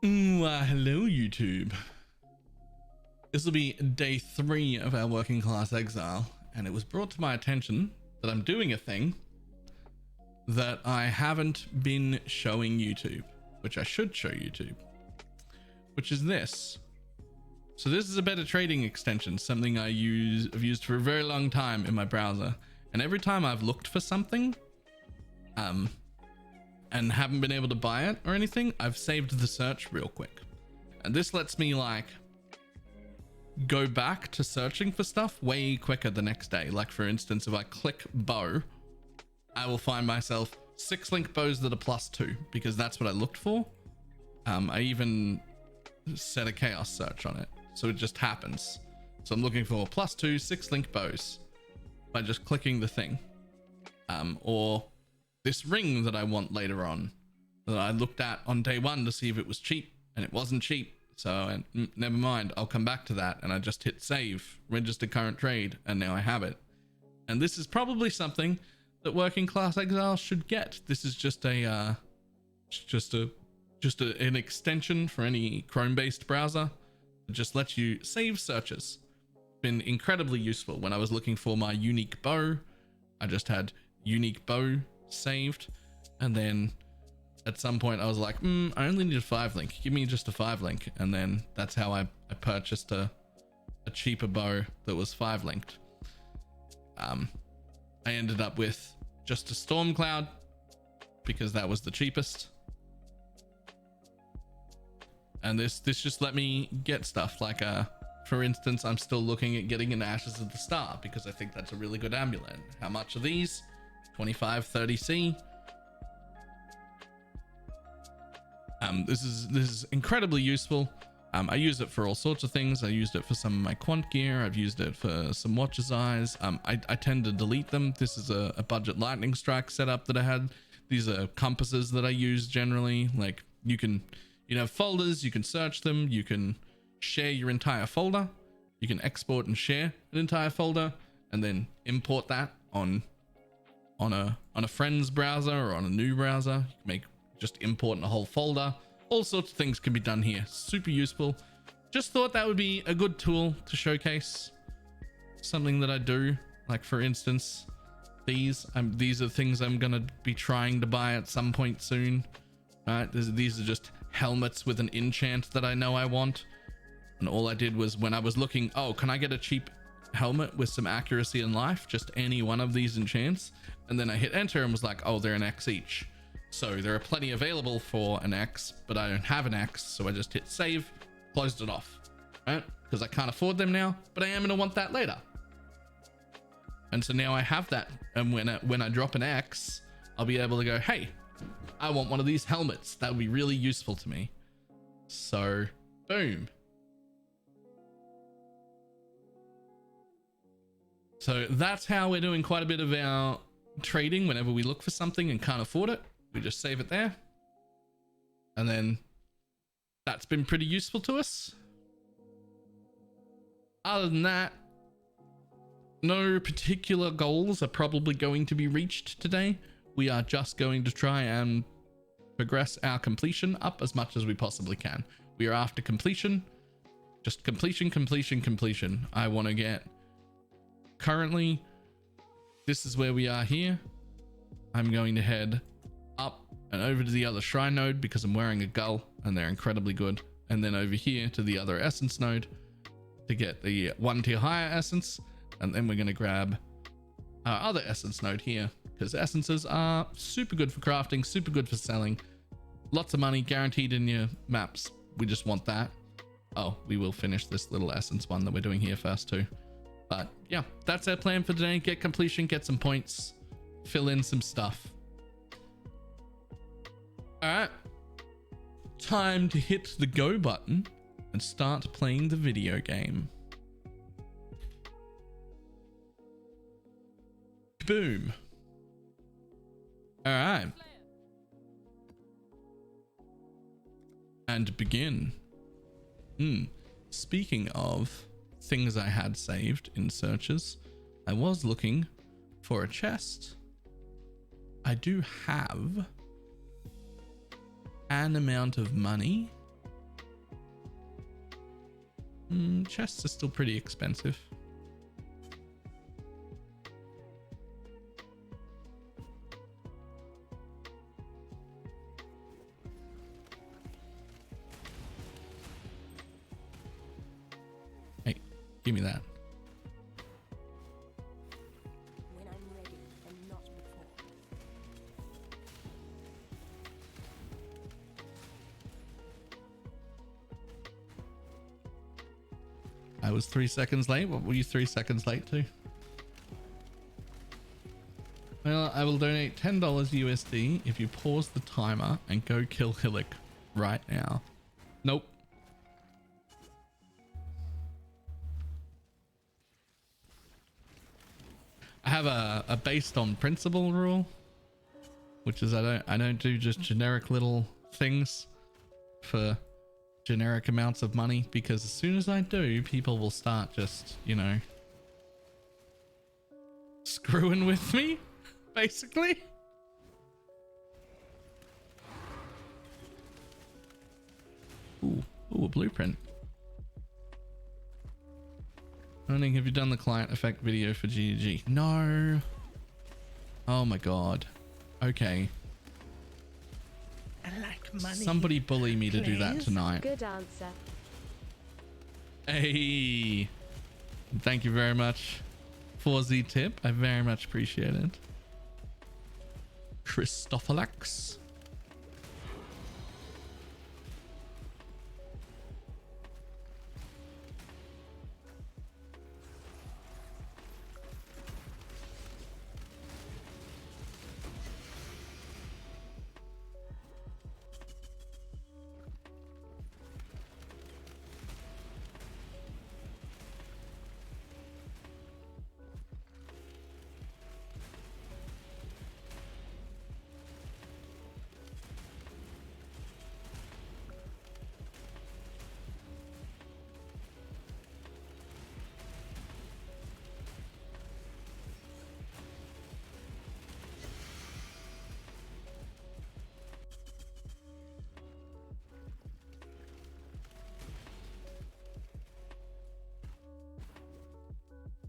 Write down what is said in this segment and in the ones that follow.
Hello YouTube. This will be day 3 of our working class exile, and it was brought to my attention that I'm doing a thing that I haven't been showing YouTube, which I should show YouTube, which is this. So this is a better trading extension, something I've used for a very long time in my browser, and every time I've looked for something and haven't been able to buy it or anything, I've saved the search real quick. And this lets me like go back to searching for stuff way quicker the next day. Like for instance, if I click bow, I will find myself 6 link bows that are +2 because that's what I looked for. I even set a chaos search on it, so it just happens. So I'm looking for +2 6 link bows by just clicking the thing, or this ring that I want later on that I looked at on day 1 to see if it was cheap, and it wasn't cheap. So never mind, I'll come back to that, and I just hit save, register current trade, and now I have it. And this is probably something that working class exile should get. This is just an extension for any Chrome based browser that just lets you save searches. Been incredibly useful. When I was looking for my unique bow, I just had unique bow saved, and then at some point I was like, I only need a 5 link, give me just a 5 link, and then that's how I purchased a cheaper bow that was 5 linked. I ended up with just a storm cloud because that was the cheapest, and this just let me get stuff like for instance, I'm still looking at getting an Ashes of the Star because I think that's a really good amulet. How much are these? 25-30C. This is incredibly useful. I use it for all sorts of things. I used it for some of my quant gear. I've used it for some watcher's eyes. I tend to delete them. This is a budget lightning strike setup that I had. These are compasses that I use generally. Like you have folders, you can search them, you can share your entire folder, you can export and share an entire folder, and then import that on a friend's browser or on a new browser. You can just import in a whole folder. All sorts of things can be done here. Super useful. Just thought that would be a good tool to showcase something that I do. Like for instance, these are things I'm gonna be trying to buy at some point soon. These are just helmets with an enchant that I know I want, and all I did was, when I was looking, can I get a cheap helmet with some accuracy and life, just any one of these enchants, and then I hit enter and was like, they're an X each. So there are plenty available for an X, but I don't have an X, so I just hit save, closed it off, right? Because I can't afford them now, but I am gonna want that later. And so now I have that, and when I drop an X, I'll be able to go, hey, I want one of these helmets. That would be really useful to me. So boom. So that's how we're doing quite a bit of our trading. Whenever we look for something and can't afford it, we just save it there, and then that's been pretty useful to us. Other than that, no particular goals are probably going to be reached today. We are just going to try and progress our completion up as much as we possibly can. We are after completion, just completion. I want to get, currently this is where we are here. I'm going to head up and over to the other shrine node because I'm wearing a gull and they're incredibly good, and then over here to the other essence node to get the 1 tier higher essence, and then we're going to grab our other essence node here because essences are super good for crafting, super good for selling, lots of money guaranteed in your maps. We just want that. We will finish this little essence one that we're doing here first too. But yeah, that's our plan for today. Get completion, get some points, fill in some stuff. All right, time to hit the go button and start playing the video game. Boom. All right. And begin. Speaking of things I had saved in searches, I was looking for a chest. I do have an amount of money Chests are still pretty expensive. Hey, give me that. When I'm ready and not before. I was 3 seconds late. What were you 3 seconds late to? Well, I will donate $10 USD if you pause the timer and go kill Hillick right now. Nope. I have a based on principle rule, which is I don't do just generic little things for generic amounts of money, because as soon as I do, people will start just, you know, screwing with me, basically. Ooh, a blueprint. Running, have you done the client effect video for GG? No. Oh my god. Okay. I like money. Somebody bully me to do that Please? tonight. Good answer. Hey. Thank you very much for the tip. I very much appreciate it. Christophalax.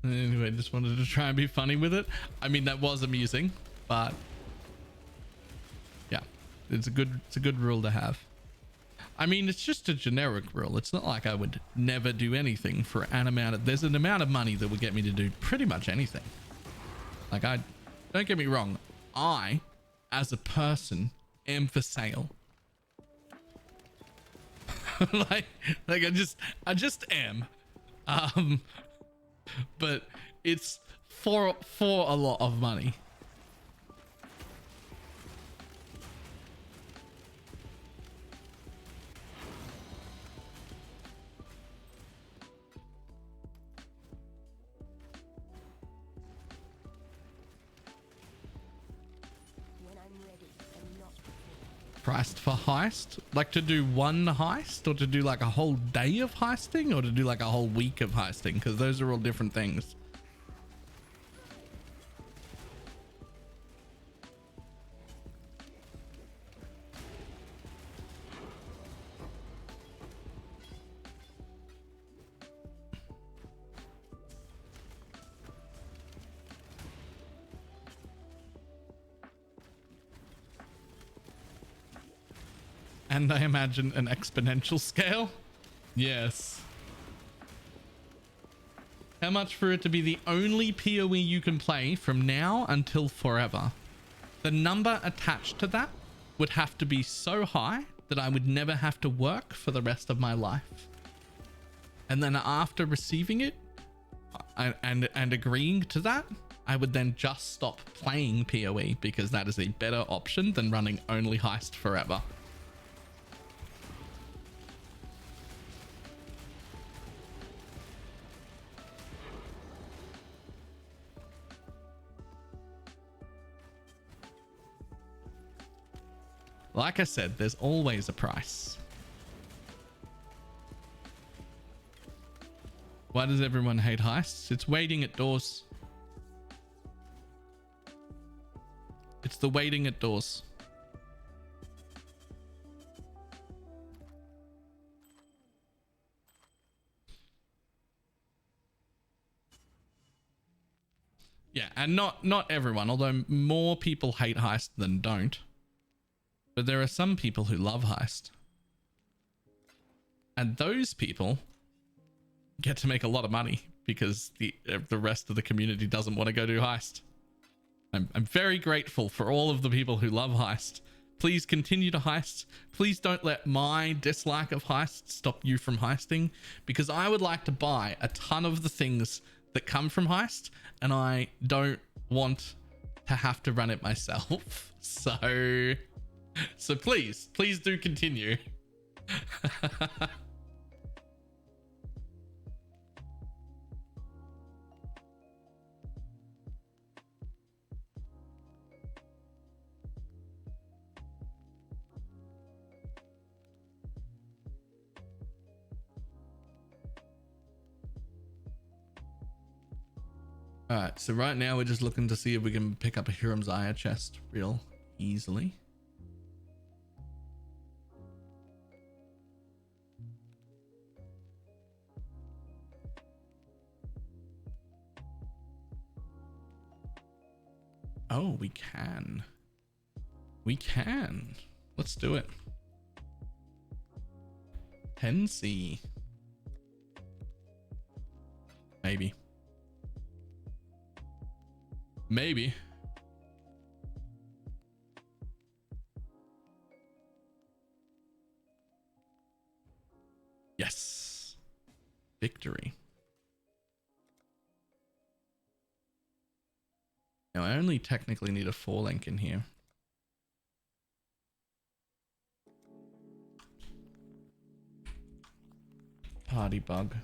Anyway, just wanted to try and be funny with it. I mean, that was amusing, but yeah, it's a good rule to have. I mean, it's just a generic rule. It's not like I would never do anything for an amount of, there's an amount of money that would get me to do pretty much anything. Like, don't get me wrong. I, as a person, am for sale. like I just am. But it's for a lot of money. When I'm ready and not before. Priced for heist? Like to do one heist, or to do like a whole day of heisting, or to do like a whole week of heisting? Because those are all different things. And I imagine an exponential scale. Yes. How much for it to be the only PoE you can play from now until forever? The number attached to that would have to be so high that I would never have to work for the rest of my life. And then after receiving it and agreeing to that, I would then just stop playing PoE, because that is a better option than running only heist forever. Like I said, there's always a price. Why does everyone hate heists? It's waiting at doors. It's the waiting at doors. Yeah, and not everyone, although more people hate heist than don't. But there are some people who love heist. And those people get to make a lot of money because the rest of the community doesn't want to go do heist. I'm very grateful for all of the people who love heist. Please continue to heist. Please don't let my dislike of heist stop you from heisting, because I would like to buy a ton of the things that come from heist, and I don't want to have to run it myself. So please do continue. All right, so right now we're just looking to see if we can pick up a Hiram's Aya chest real easily. Oh, we can. We can. Let's do it. 10C. Maybe. Maybe. Yes. Victory. Now I only technically need a 4 link in here. Party bug.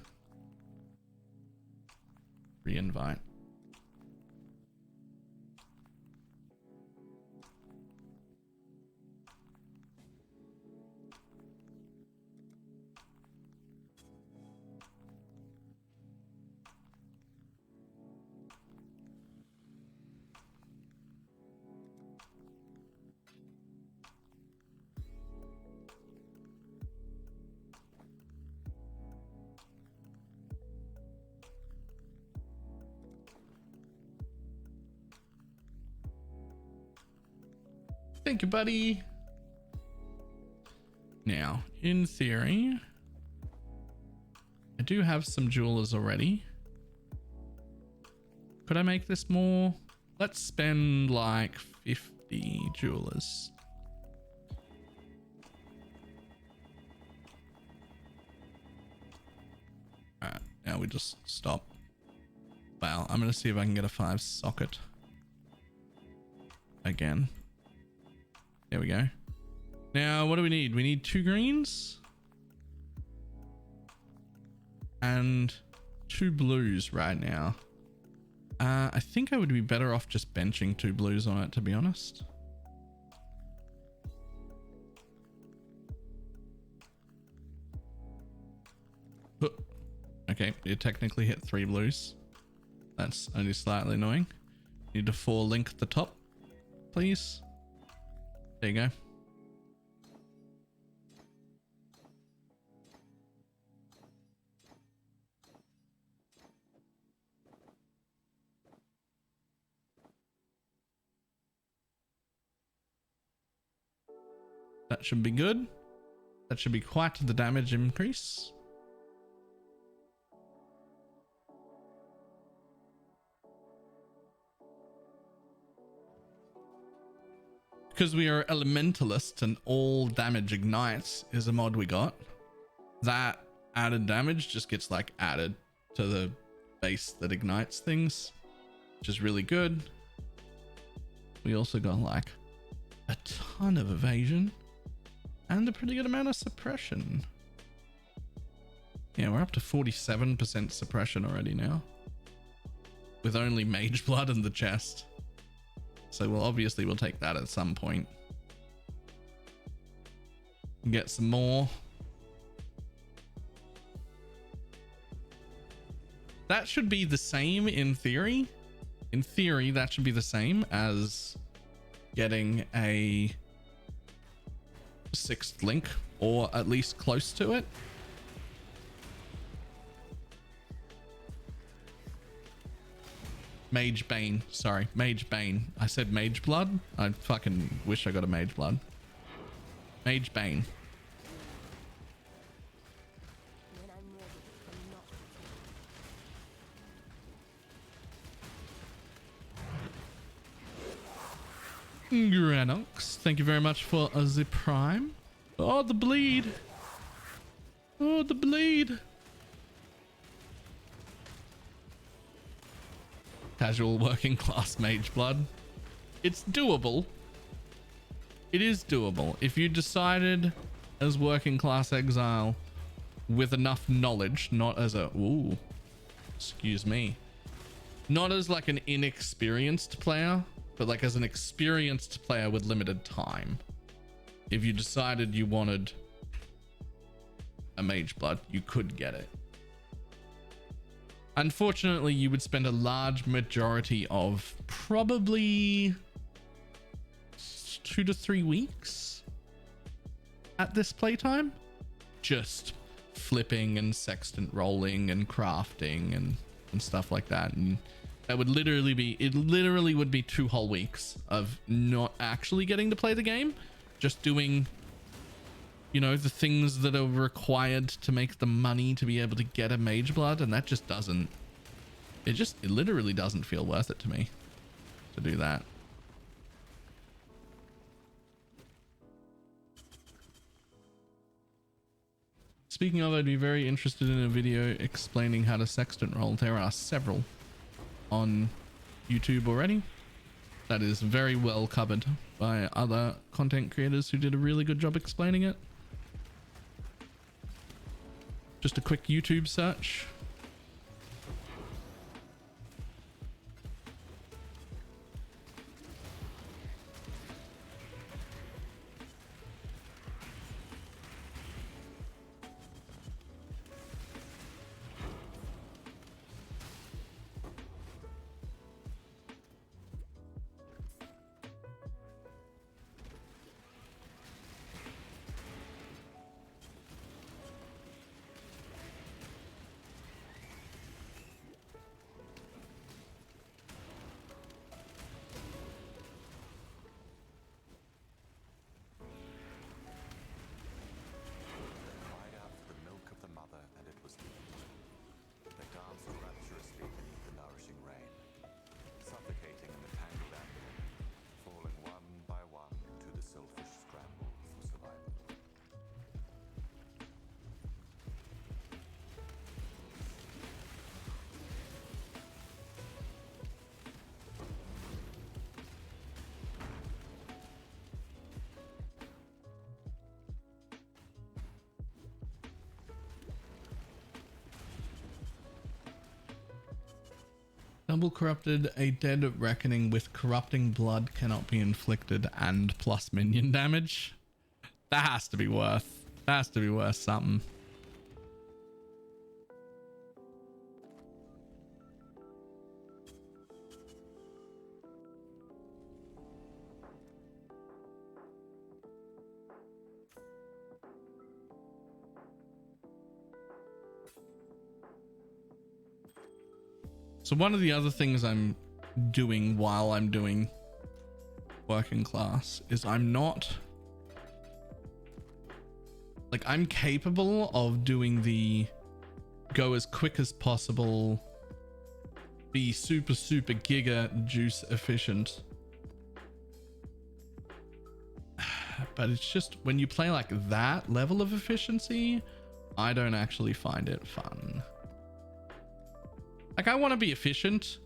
Re-invite. Thank you, buddy. Now, in theory, I do have some jewelers already. Could I make this more? Let's spend like 50 jewelers. All right, now we just stop. Well, I'm gonna see if I can get a 5 socket again. There we go. Now, what do we need? We need 2 greens and 2 blues right now. I think I would be better off just benching 2 blues on it, to be honest. Okay, you technically hit 3 blues. That's only slightly annoying. Need to 4 link at the top, please. There you go. That should be good. That should be quite the damage increase. Because we are Elementalist and all damage ignites is a mod we got. That added damage just gets like added to the base that ignites things, which is really good. We also got like a ton of evasion and a pretty good amount of suppression. Yeah, we're up to 47% suppression already now, with only mage blood in the chest. So we'll take that at some point. Get some more. That should be the same in theory. In theory, that should be the same as getting a 6th link, or at least close to it. Mage Bane. Sorry, Mage Bane. I said Mage Blood. I fucking wish I got a Mage Blood. Mage Bane. When I'm ready and not before. Granox, thank you very much for the prime. Oh, the bleed. Oh, the bleed. Casual working class mage blood. It's doable. It is doable. If you decided as working class exile with enough knowledge, not as a, ooh, excuse me, not as like an inexperienced player, but like as an experienced player with limited time. If you decided you wanted a mage blood, you could get it. Unfortunately, you would spend a large majority of probably 2 to 3 weeks at this playtime just flipping and sextant rolling and crafting and stuff like that. And that would literally be, it literally would be 2 whole weeks of not actually getting to play the game, just doing, you know, the things that are required to make the money to be able to get a mage blood. And that just doesn't, it literally doesn't feel worth it to me to do that. Speaking of, I'd be very interested in a video explaining how to sextant roll. There are several on YouTube already. That is very well covered by other content creators who did a really good job explaining it. Just a quick YouTube search. Double corrupted, a dead reckoning with corrupting blood cannot be inflicted and plus minion damage. That has to be worth something. So one of the other things I'm doing while I'm doing working class is I'm not, like, I'm capable of doing the go as quick as possible, be super giga juice efficient. But it's just when you play like that level of efficiency, I don't actually find it fun. Like, I want to be efficient,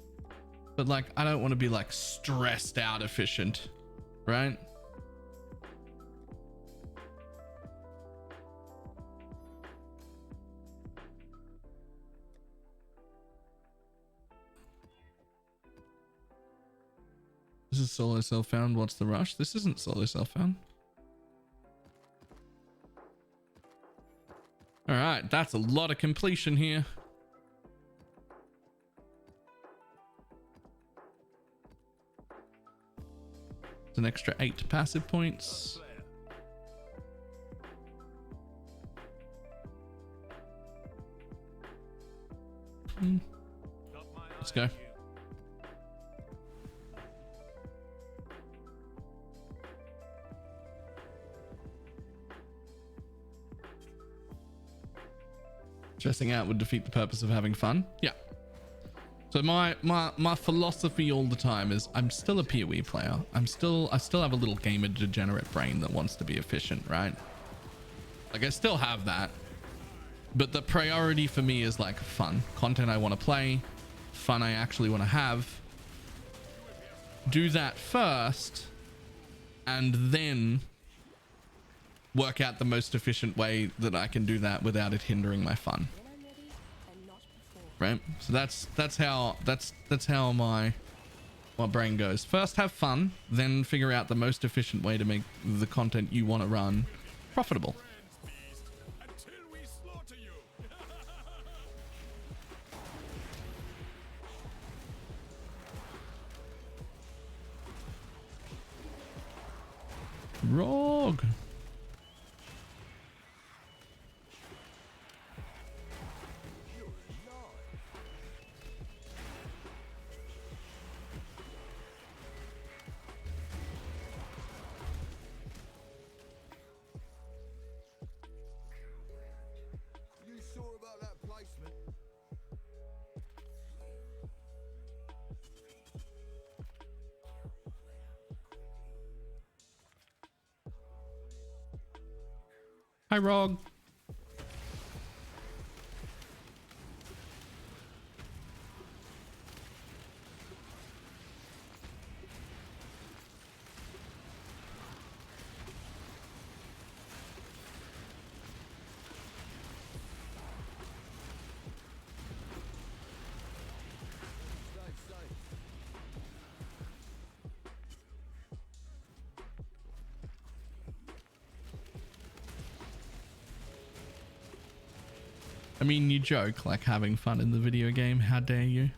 but like, I don't want to be like stressed out efficient, right? This is solo self-found. What's the rush? This isn't solo self-found. All right, that's a lot of completion here. It's an extra 8 passive points. Let's go. Stressing out would defeat the purpose of having fun. Yeah. So my philosophy all the time is I'm still a PoE player. I still have a little gamer degenerate brain that wants to be efficient, right? Like I still have that. But the priority for me is like fun. Content I want to play, fun I actually want to have. Do that first and then work out the most efficient way that I can do that without it hindering my fun. When I'm ready and not before. Right? So that's how my brain goes. First have fun, then figure out the most efficient way to make the content you want to run profitable. Rogue. You sure about that placement? Hi, Rogue. Safe, safe. I mean, you joke like having fun in the video game. How dare you?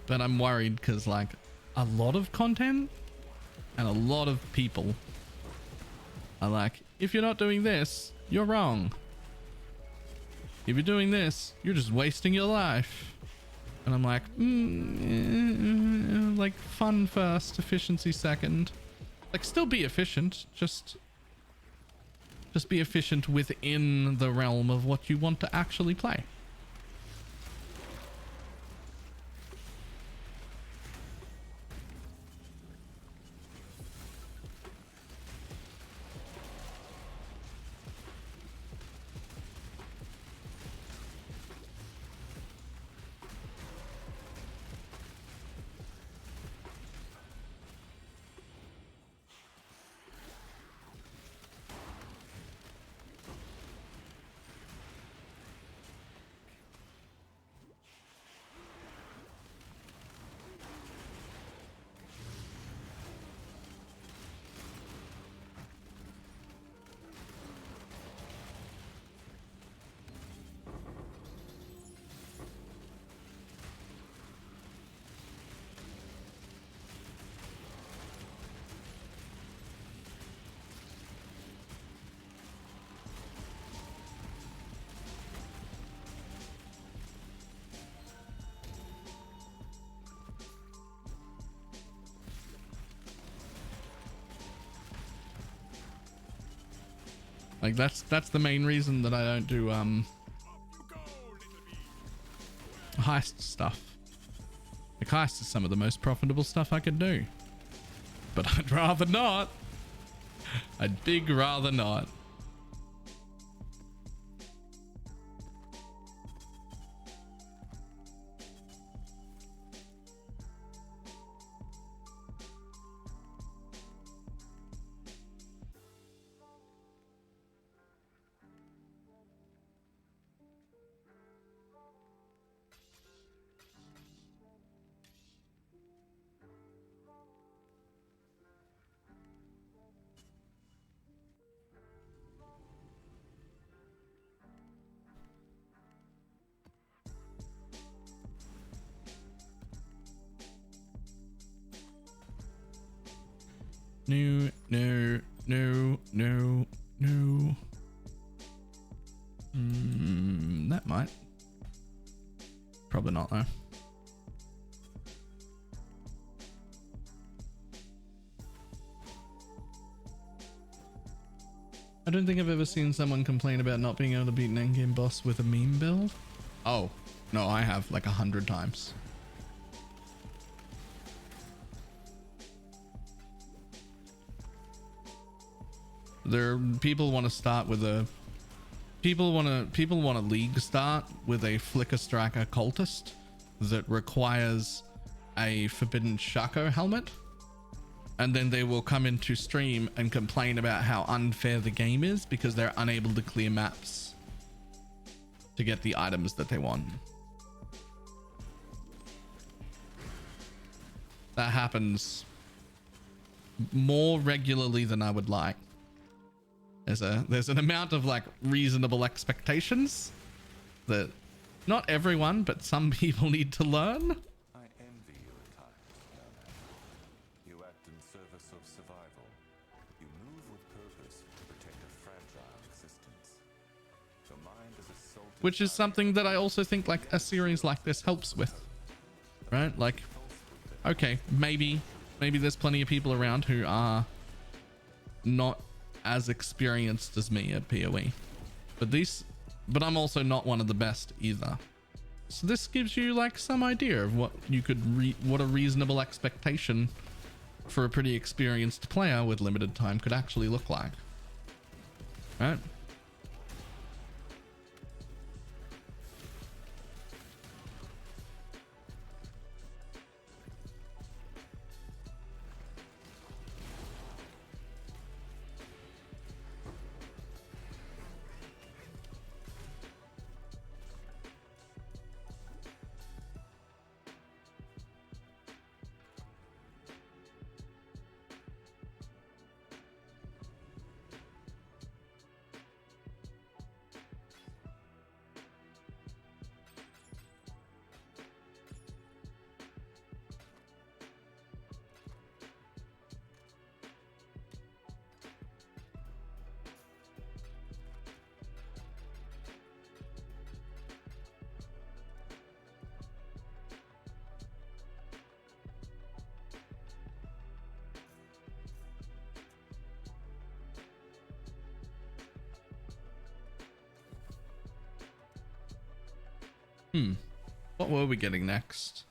But I'm worried because like a lot of content and a lot of people are like, if you're not doing this, you're wrong. If you're doing this, you're just wasting your life. And I'm like, like fun first, efficiency second. Like still be efficient, just be efficient within the realm of what you want to actually play. Like that's the main reason that I don't do heist stuff. Like heist is some of the most profitable stuff I could do. But I'd rather not. I'd big rather not. No. That might. Probably not though. I don't think I've ever seen someone complain about not being able to beat an endgame boss with a meme build. Oh, no, I have like 100 times. People want to start with a people want to league start with a flicker striker cultist that requires a forbidden Shaco helmet, and then they will come into stream and complain about how unfair the game is because they're unable to clear maps to get the items that they want. That happens more regularly than I would like. There's an amount of like reasonable expectations that not everyone, but some people need to learn. I envy you at times, Nomad. You act in service of survival. You move with purpose to protect a fragile existence. Your mind is assaulted, Which is something that I also think like a series like this helps with, right? Like, okay, maybe there's plenty of people around who are not as experienced as me at PoE, but I'm also not one of the best either. So this gives you like some idea of what you could what a reasonable expectation for a pretty experienced player with limited time could actually look like, right? What were we getting next?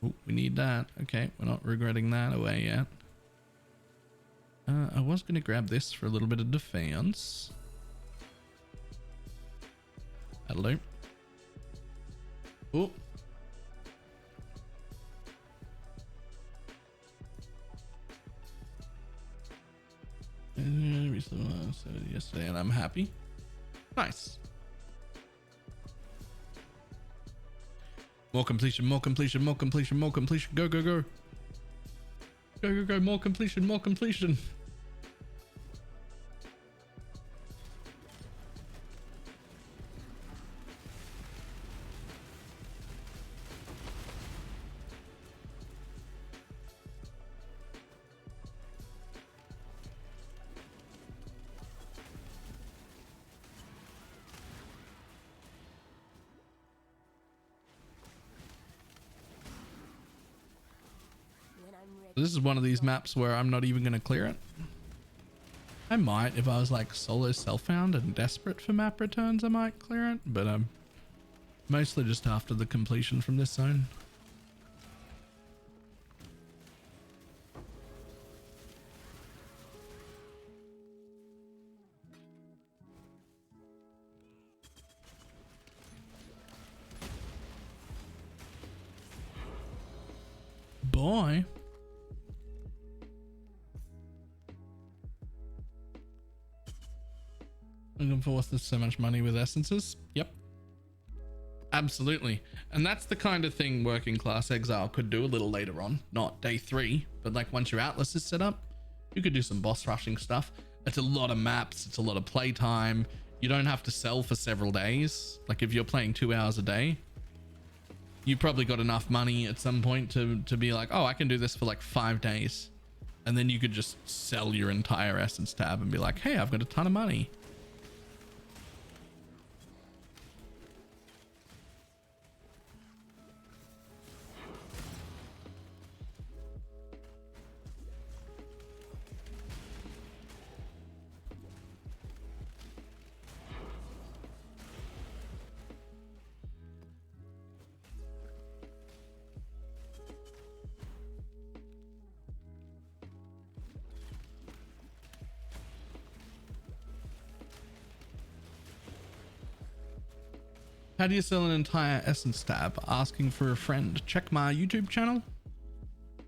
Oh, we need that. Okay, we're not regretting that away yet. I was going to grab this for a little bit of defense. That'll do. Oh. Yesterday, and I'm happy. Nice. More completion, more completion, more completion, more completion. Go, go, go. Go, go, go. More completion, more completion. This is one of these maps where I'm not even going to clear it. I might, if I was like solo self-found and desperate for map returns, I might clear it, but I'm mostly just after the completion from this zone. Boy. Looking forward to so much money with essences. Yep. Absolutely. And that's the kind of thing working class Exile could do a little later on. Not day 3, but like once your Atlas is set up, you could do some boss rushing stuff. It's a lot of maps. It's a lot of playtime. You don't have to sell for several days. Like if you're playing 2 hours a day, you probably got enough money at some point to be like, oh, I can do this for like 5 days. And then you could just sell your entire essence tab and be like, hey, I've got a ton of money. How do you sell an entire essence tab? Asking for a friend. Check my YouTube channel.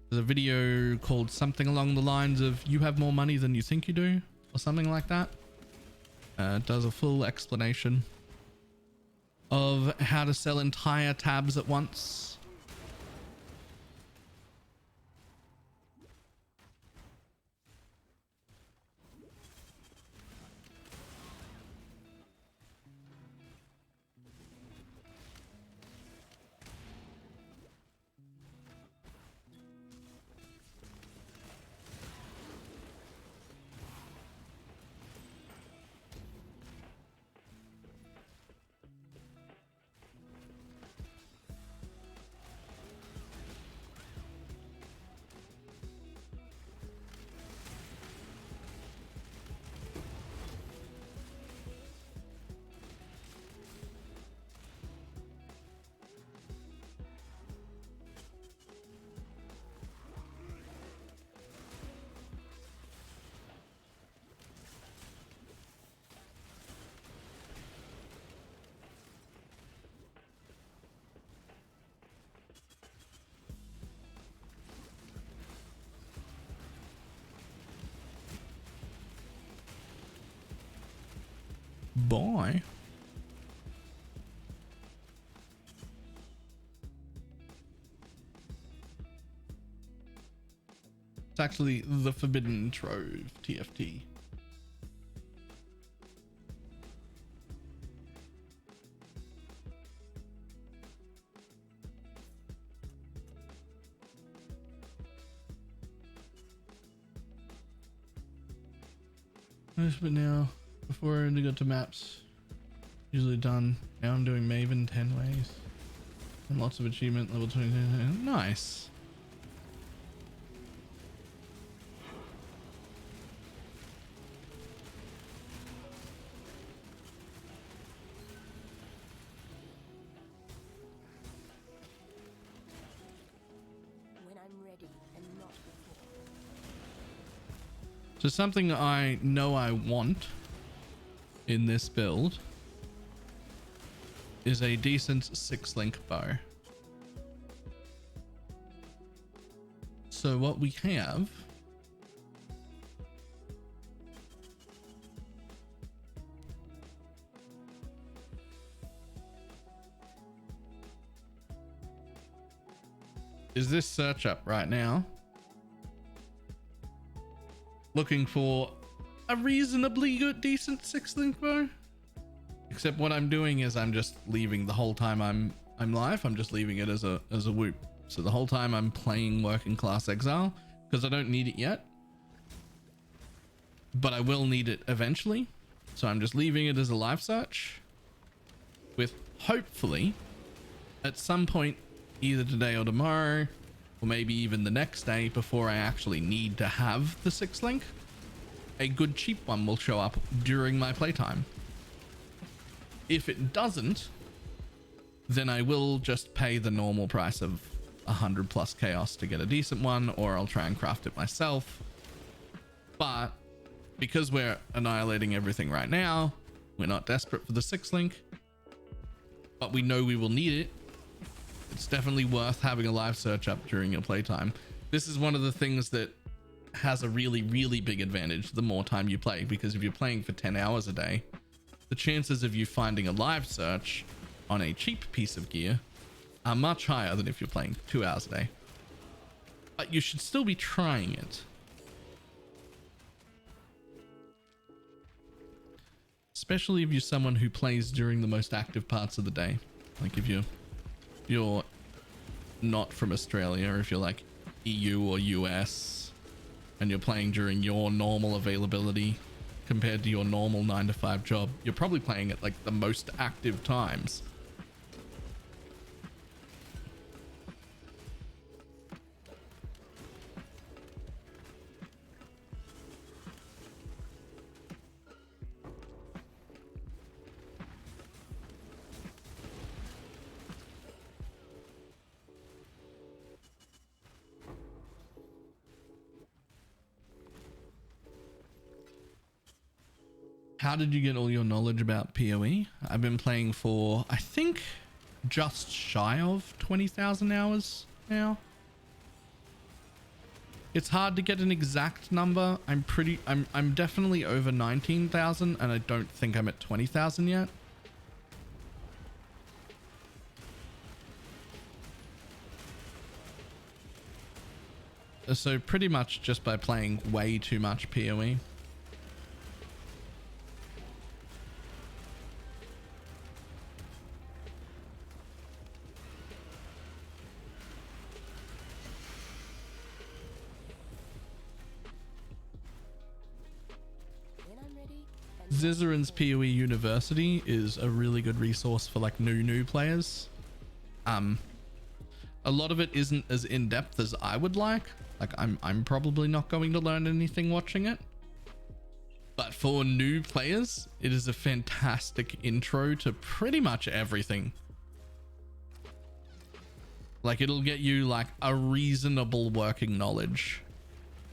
There's a video called something along the lines of "You have more money than you think you do," or something like that. It does a full explanation of how to sell entire tabs at once. Bye. It's actually the Forbidden Trove TFT. But now, before I only got to maps, usually done. Now I'm doing Maven 10 ways. And lots of achievement, level 20. Nice. When I'm ready and not before. So something I know I want in this build is a decent 6-link bow. So what we have is this search up right now, looking for a reasonably good decent 6-link bow. Except what I'm doing is I'm just leaving the whole time I'm live. I'm just leaving it as a whoop. So the whole time I'm playing working class Exile, because I don't need it yet, but I will need it eventually. So I'm just leaving it as a live search, with hopefully at some point either today or tomorrow, or maybe even the next day before I actually need to have the 6-link, a good cheap one will show up during my playtime. If it doesn't, then I will just pay the normal price of 100 plus chaos to get a decent one, or I'll try and craft it myself. But because we're annihilating everything right now, we're not desperate for the 6-link, but we know we will need it. It's definitely worth having a live search up during your playtime. This is one of the things that has a really, really big advantage the more time you play, because if you're playing for 10 hours a day, the chances of you finding a live search on a cheap piece of gear are much higher than if you're playing 2 hours a day. But you should still be trying it. Especially if you're someone who plays during the most active parts of the day. Like if you're not from Australia, or if you're like EU or US and you're playing during your normal availability compared to your normal 9-to-5 job, you're probably playing at like the most active times. How did you get all your knowledge about PoE? I've been playing for, I think, just shy of 20,000 hours now. It's hard to get an exact number. I'm definitely over 19,000 and I don't think I'm at 20,000 yet. So pretty much just by playing way too much PoE. When I'm ready, Zizaran's PoE University is a really good resource for like new players. A lot of it isn't as in-depth as I would like. Like I'm probably not going to learn anything watching it. But for new players, it is a fantastic intro to pretty much everything. Like it'll get you like a reasonable working knowledge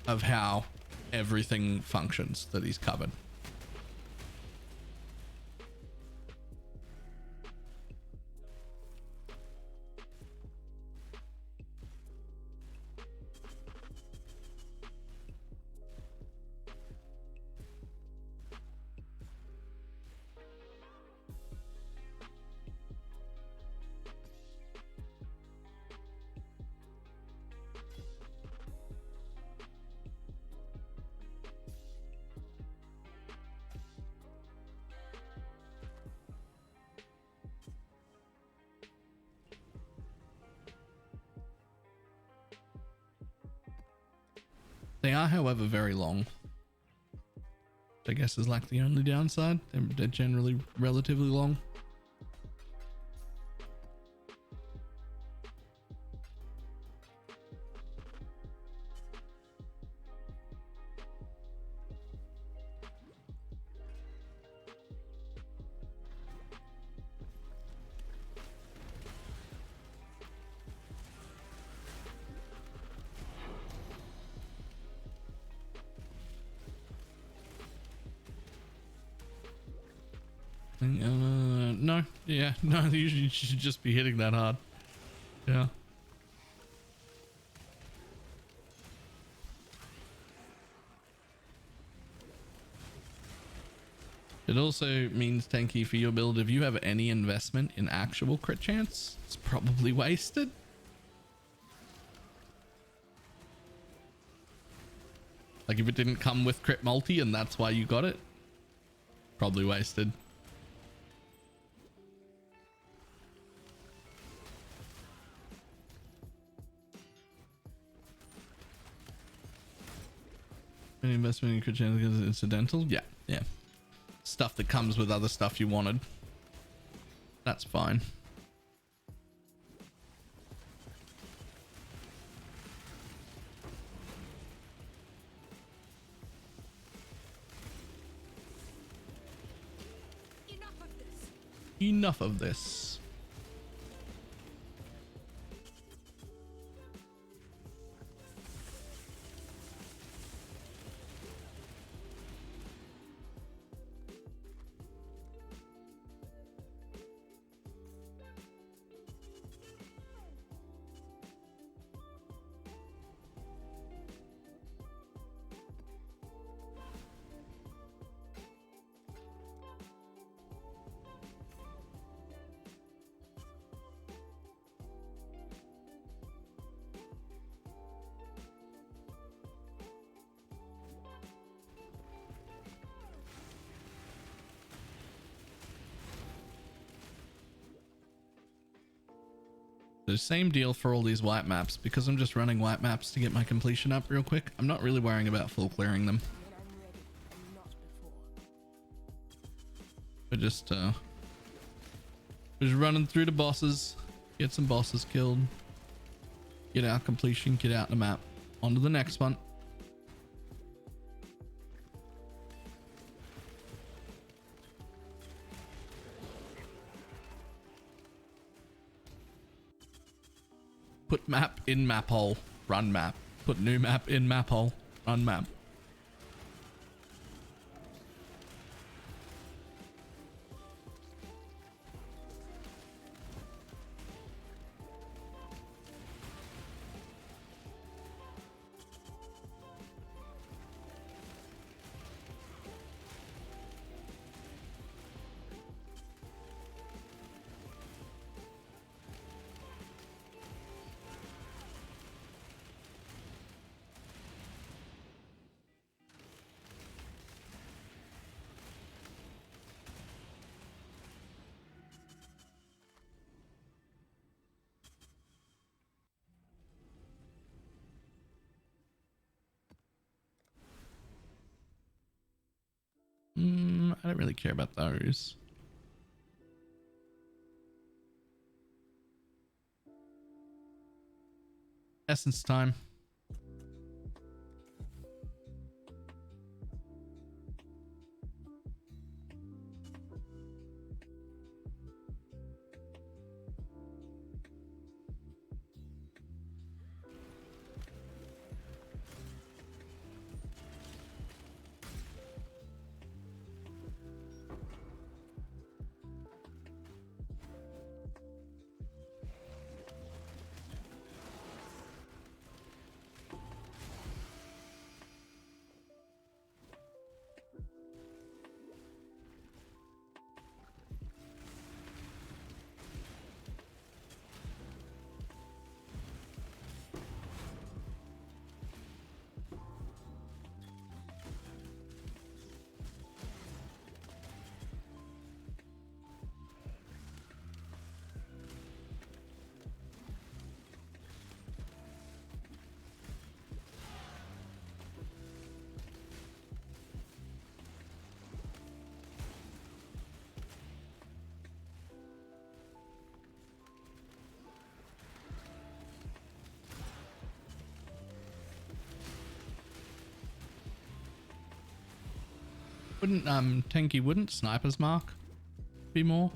of how everything functions that he's covered. They are, however, very long. I guess is like the only downside. They're generally relatively long. No, yeah, no, you should just be hitting that hard. Yeah. It also means, Tanky, for your build, if you have any investment in actual crit chance, it's probably wasted. Like if it didn't come with crit multi and that's why you got it, probably wasted. Any investment in crit chance is incidental? Yeah, yeah. Stuff that comes with other stuff you wanted. That's fine. Enough of this. The same deal for all these white maps. Because I'm just running white maps to get my completion up real quick, I'm not really worrying about full clearing them. when I'm ready and not before. We're just running through the bosses, get some bosses killed, get our completion, get out the map, on to the next one. Put map in map hole, run map. Put new map in map hole, run map. I don't really care about those. Essence time. Wouldn't Tenki, wouldn't Sniper's Mark be more?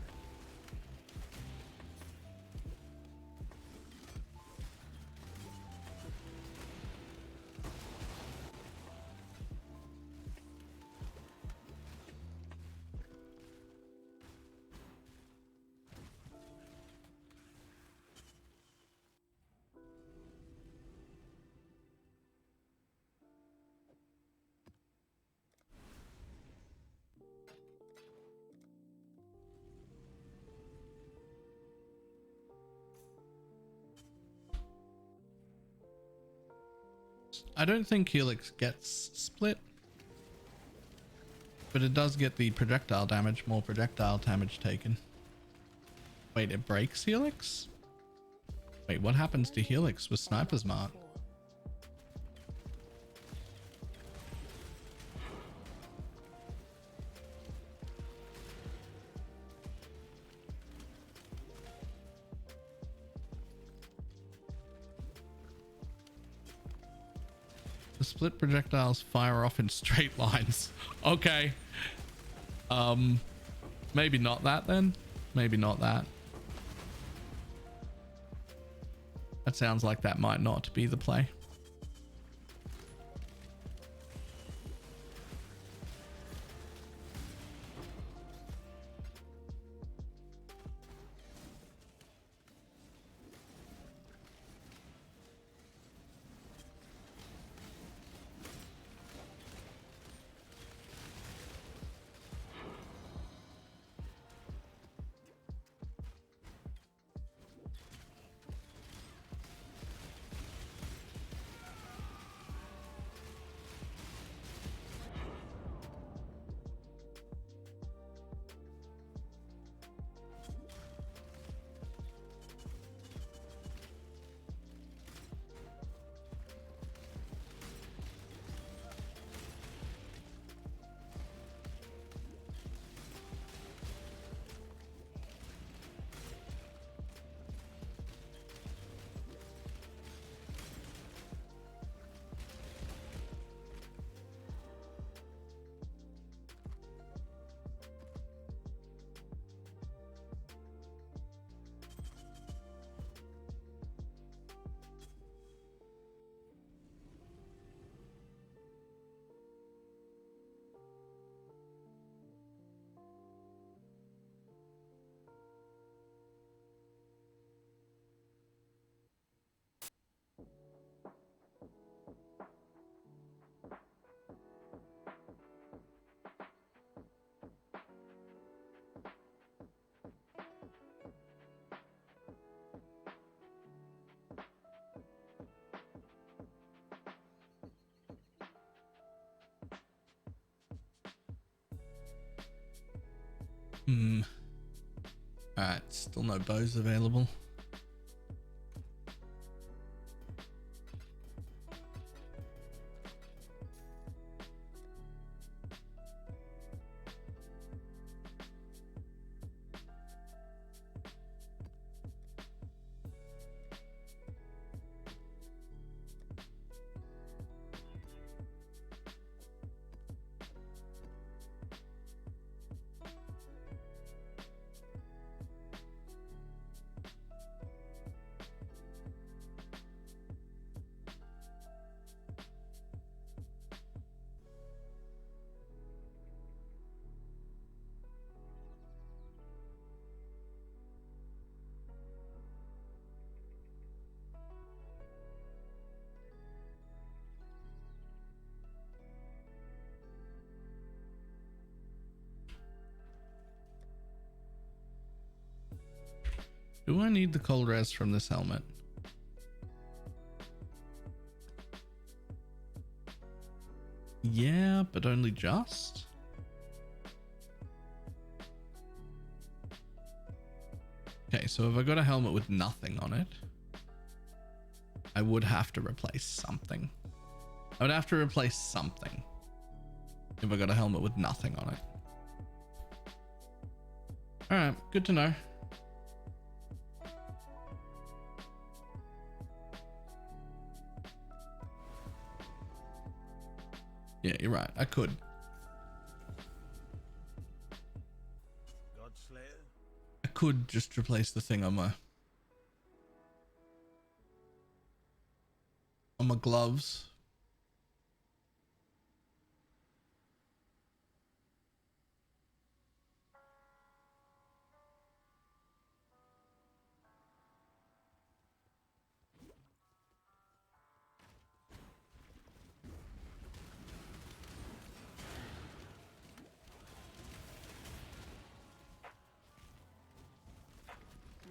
I don't think Helix gets split, but it does get the projectile damage, more projectile damage taken. Wait, it breaks Helix? Wait, what happens to Helix with Sniper's Mark? The split projectiles fire off in straight lines. Okay. Maybe not that then. Maybe not that. That sounds like that might not be the play. Alright, still no bows available. Do I need the cold res from this helmet? Yeah, but only just. Okay, so if I got a helmet with nothing on it, I would have to replace something. I would have to replace something if I got a helmet with nothing on it. All right, good to know. Yeah, you're right. I could. Godslayer? I could just replace the thing on my gloves.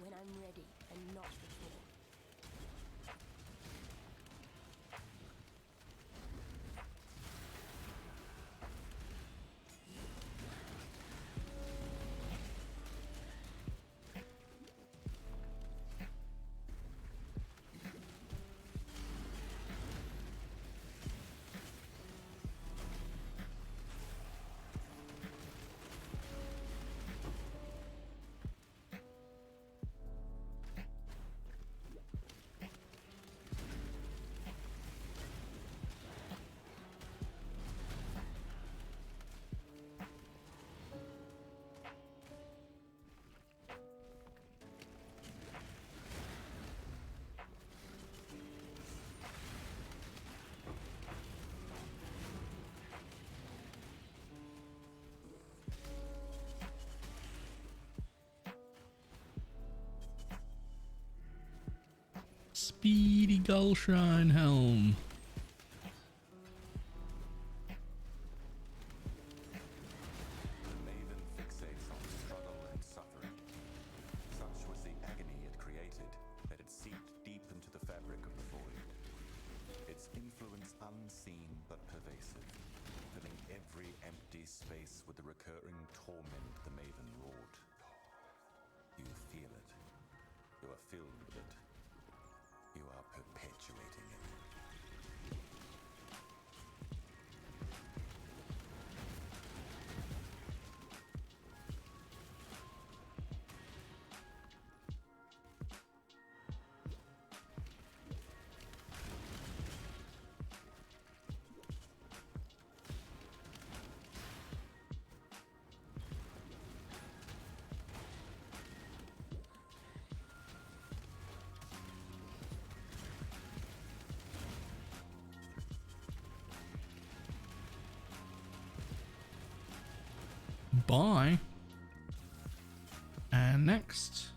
When I'm ready and not before. Speedy Gull Shrine helm. The maven fixates on struggle and suffering. Such was the agony it created that it seeped deep into the fabric of the void. Its influence unseen but pervasive, filling every empty space with the recurring torment the maven wrought. You feel it. You are filled with it. You are perpetuating it. Bye. And next.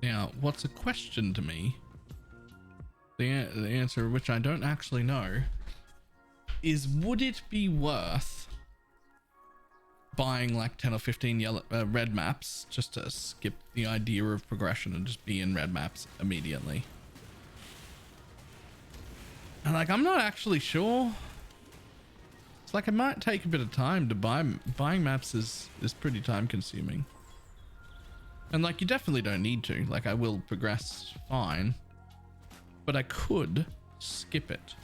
Now, what's a question to me, the answer which I don't actually know, is would it be worth buying like 10 or 15 yellow red maps just to skip the idea of progression and just be in red maps immediately? And like, I'm not actually sure. It's like it might take a bit of time to buying maps is pretty time consuming. And like, you definitely don't need to. Like, I will progress fine, but I could skip it.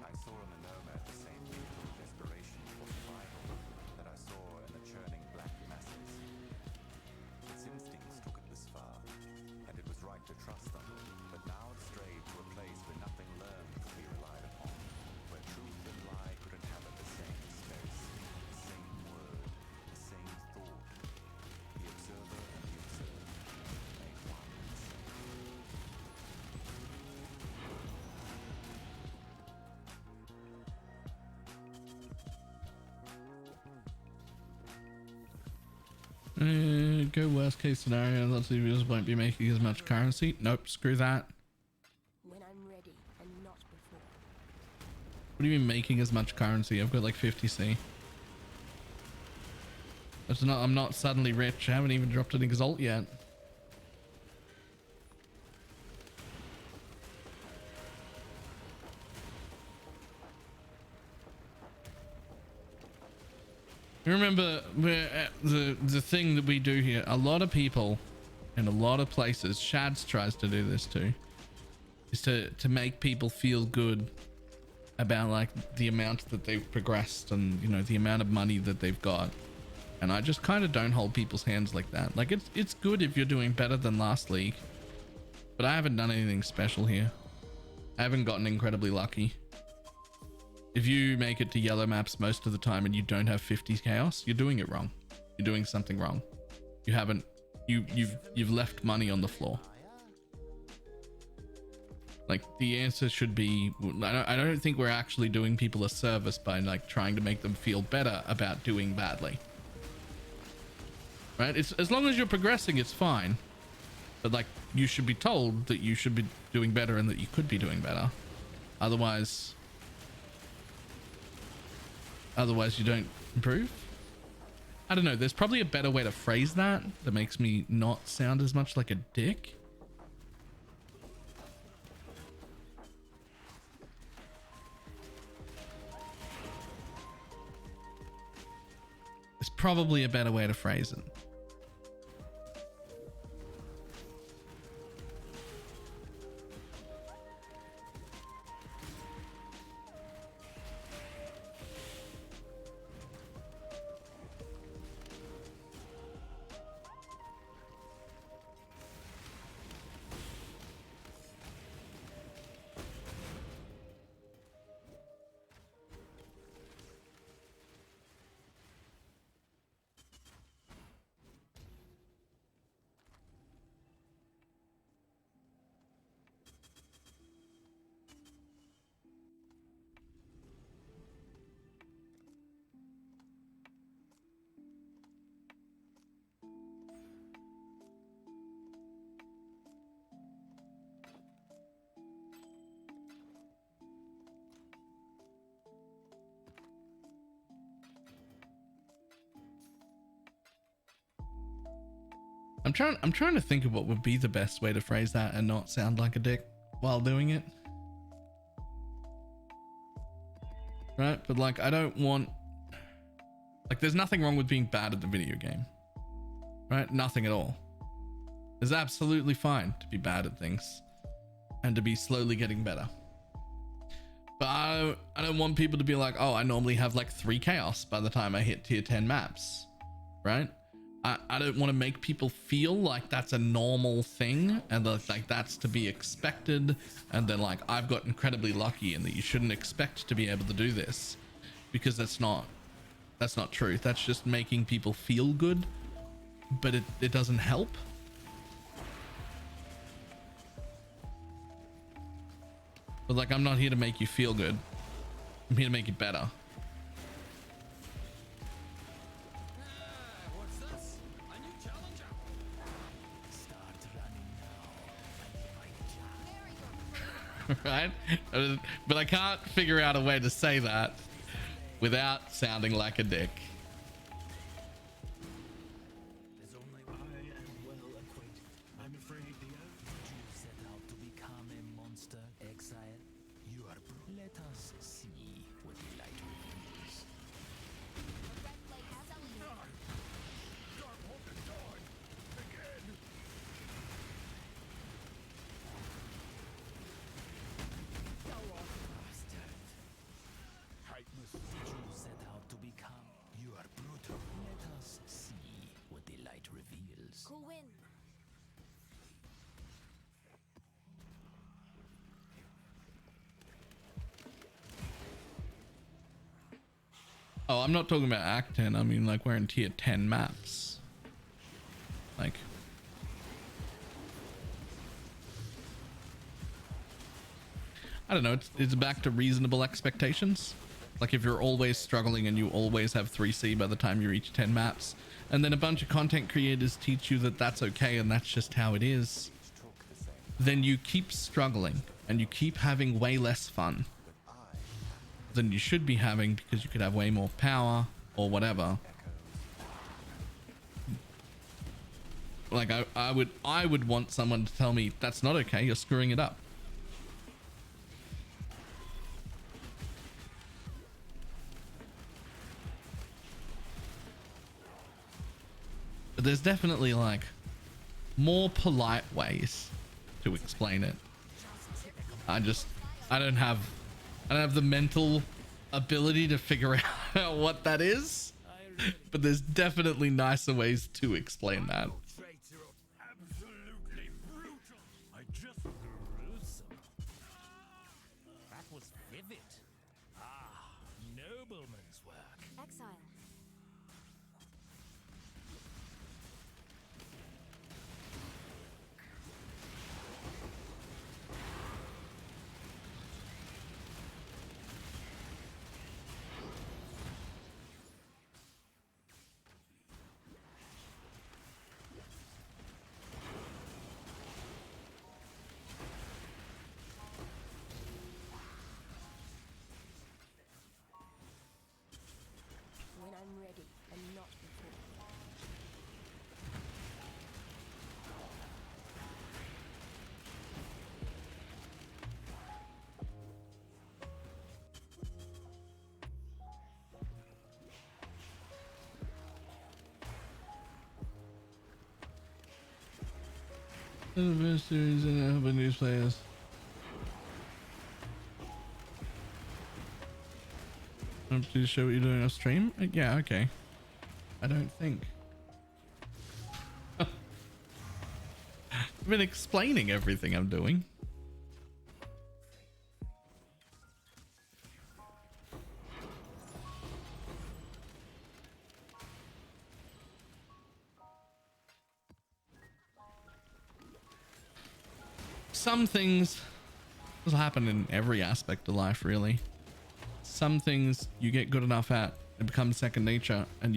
I saw in the Nomad the same mutual desperation for survival that I saw in the churning black masses. Its instincts took it this far, and it was right to trust them, but now it strayed to a place where nothing Go worst case scenario. Lots of viewers won't be making as much currency. Nope, screw that. When I'm ready and not before. What do you mean making as much currency? I've got like 50C. That's not, I'm not suddenly rich. I haven't even dropped an exalt yet. Remember, the thing that we do here, a lot of people in a lot of places, Shads tries to do this too, is to make people feel good about like the amount that they've progressed and, you know, the amount of money that they've got. And I just kind of don't hold people's hands like that. Like it's good if you're doing better than last league, but I haven't done anything special here. I haven't gotten incredibly lucky. If you make it to yellow maps most of the time and you don't have 50 chaos, you're doing it wrong. You're doing something wrong. You haven't, you've left money on the floor. Like the answer should be, I don't think we're actually doing people a service by like trying to make them feel better about doing badly. Right? It's as long as you're progressing, it's fine. But like you should be told that you should be doing better and that you could be doing better. Otherwise you don't improve. I don't know. There's probably a better way to phrase that makes me not sound as much like a dick. There's probably a better way to phrase it. I'm trying to think of what would be the best way to phrase that and not sound like a dick while doing it. Right? But like, I don't want, like, there's nothing wrong with being bad at the video game. Right? Nothing at all. It's absolutely fine to be bad at things and to be slowly getting better. But I don't want people to be like, oh, I normally have like 3 chaos by the time I hit tier 10 maps. Right? I don't want to make people feel like that's a normal thing and that like that's to be expected, and then like I've got incredibly lucky and that you shouldn't expect to be able to do this, because that's not true. That's just making people feel good, but it doesn't help. But like, I'm not here to make you feel good. I'm here to make it better. Right? But I can't figure out a way to say that without sounding like a dick. There's only I am well acquainted. I'm afraid the earth you set out to become a monster, Exile. You are. Let us see what the light reveals. You set out to become. You are brutal. Let us see what the light reveals. Cool win. Oh, I'm not talking about Act 10. I mean, like, we're in tier 10 maps. Like, I don't know. It's back to reasonable expectations, Like if you're always struggling and you always have 3C by the time you reach 10 maps, and then a bunch of content creators teach you that that's okay and that's just how it is, then you keep struggling and you keep having way less fun than you should be having because you could have way more power or whatever. Like I would want someone to tell me that's not okay, you're screwing it up. But there's definitely like more polite ways to explain it. I don't have the mental ability to figure out what that is, but there's definitely nicer ways to explain that. Absolutely brutal. I just gruesome. That was vivid. Ah, nobleman's work. Exile. When I'm ready and not before. The best series and helping news players. Please show what you're doing on stream. Yeah, okay. I don't think. I've been explaining everything I'm doing. Some things will happen in every aspect of life, really. Some things you get good enough at, it becomes second nature, and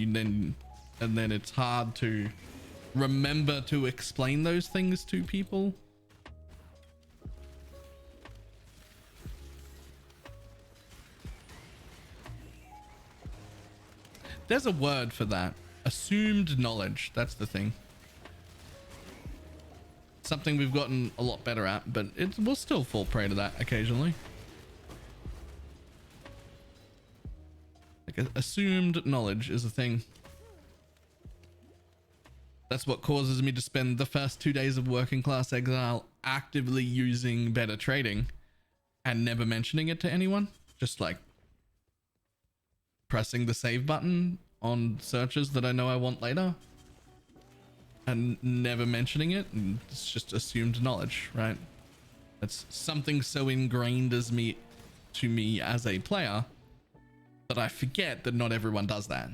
then it's hard to remember to explain those things to people. There's a word for that. Assumed knowledge. That's the thing. Something we've gotten a lot better at, but we'll still fall prey to that occasionally. Like assumed knowledge is a thing. That's what causes me to spend the first 2 days of working class Exile actively using better trading and never mentioning it to anyone. Just like pressing the save button on searches that I know I want later and never mentioning it. And it's just assumed knowledge, right? That's something so ingrained to me as a player that I forget that not everyone does that.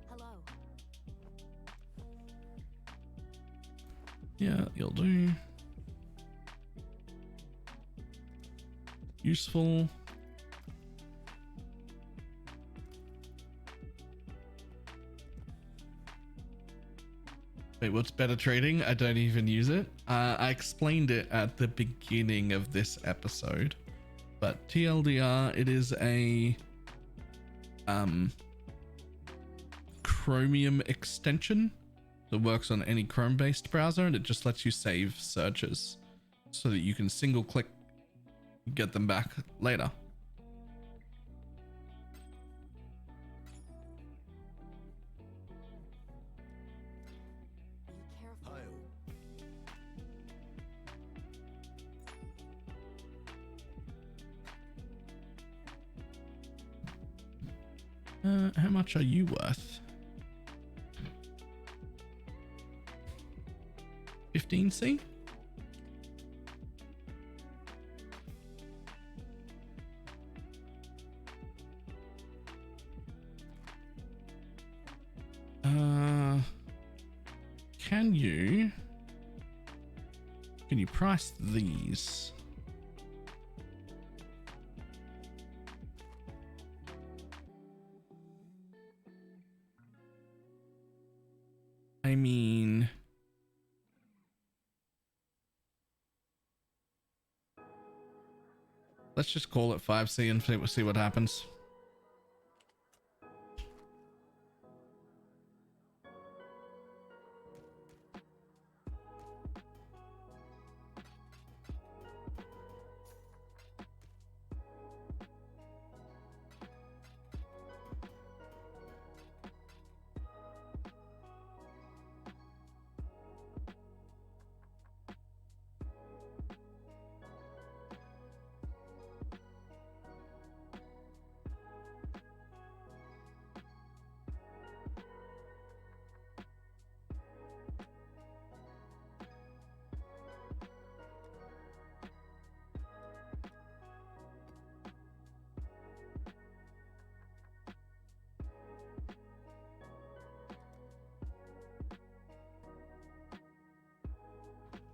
Hello. Yeah, you'll do. Useful. Wait, what's better trading? I don't even use it. I explained it at the beginning of this episode, but TLDR, it is a Chromium extension that works on any Chrome-based browser, and it just lets you save searches so that you can single click, get them back later. Be careful. How much are you worth? 15C? Can you price these? I mean, let's just call it 5C and see what happens.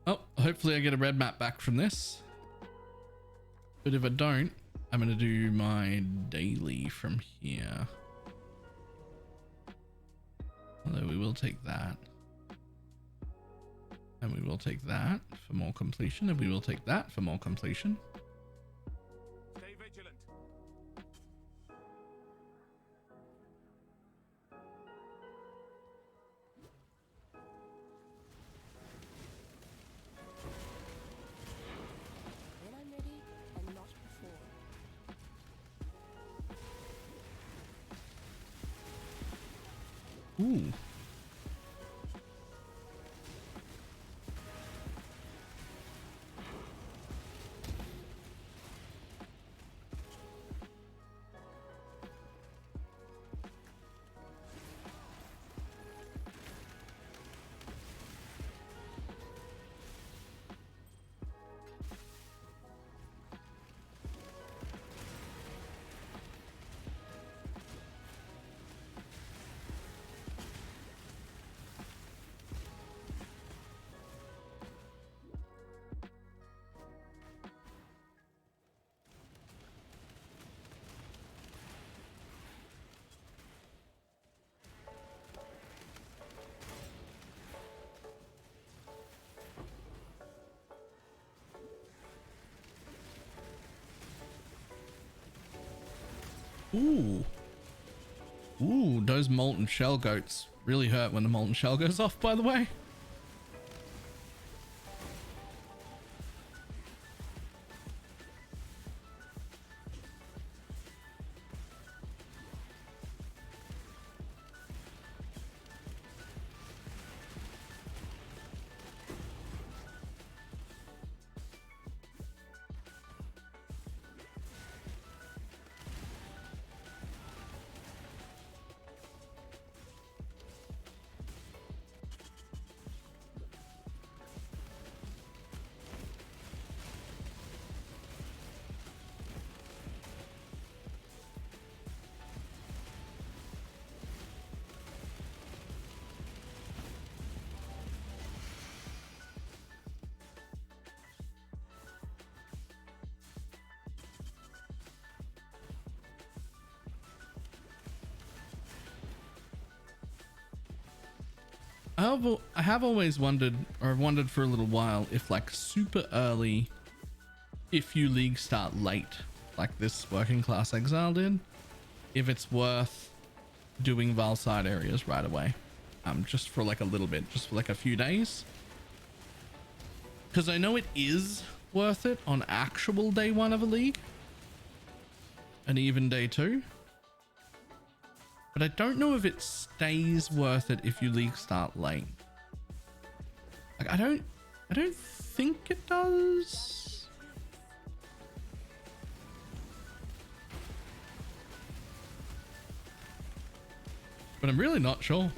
Oh, hopefully I get a red map back from this. But if I don't, I'm going to do my daily from here. Although we will take that. And we will take that for more completion. And we will take that for more completion. Stay vigilant. When I'm ready and not before. Ooh. Ooh. Ooh, those molten shell goats really hurt when the molten shell goes off, by the way. I have always wondered, or I've wondered for a little while, if like super early, if you league start late, like this working class Exile did, if it's worth doing Valside areas right away, just for like a little bit, just for like a few days. Because I know it is worth it on actual day one of a league, and even day two. But I don't know if it stays worth it if you league start late. Like I don't think it does. But I'm really not sure.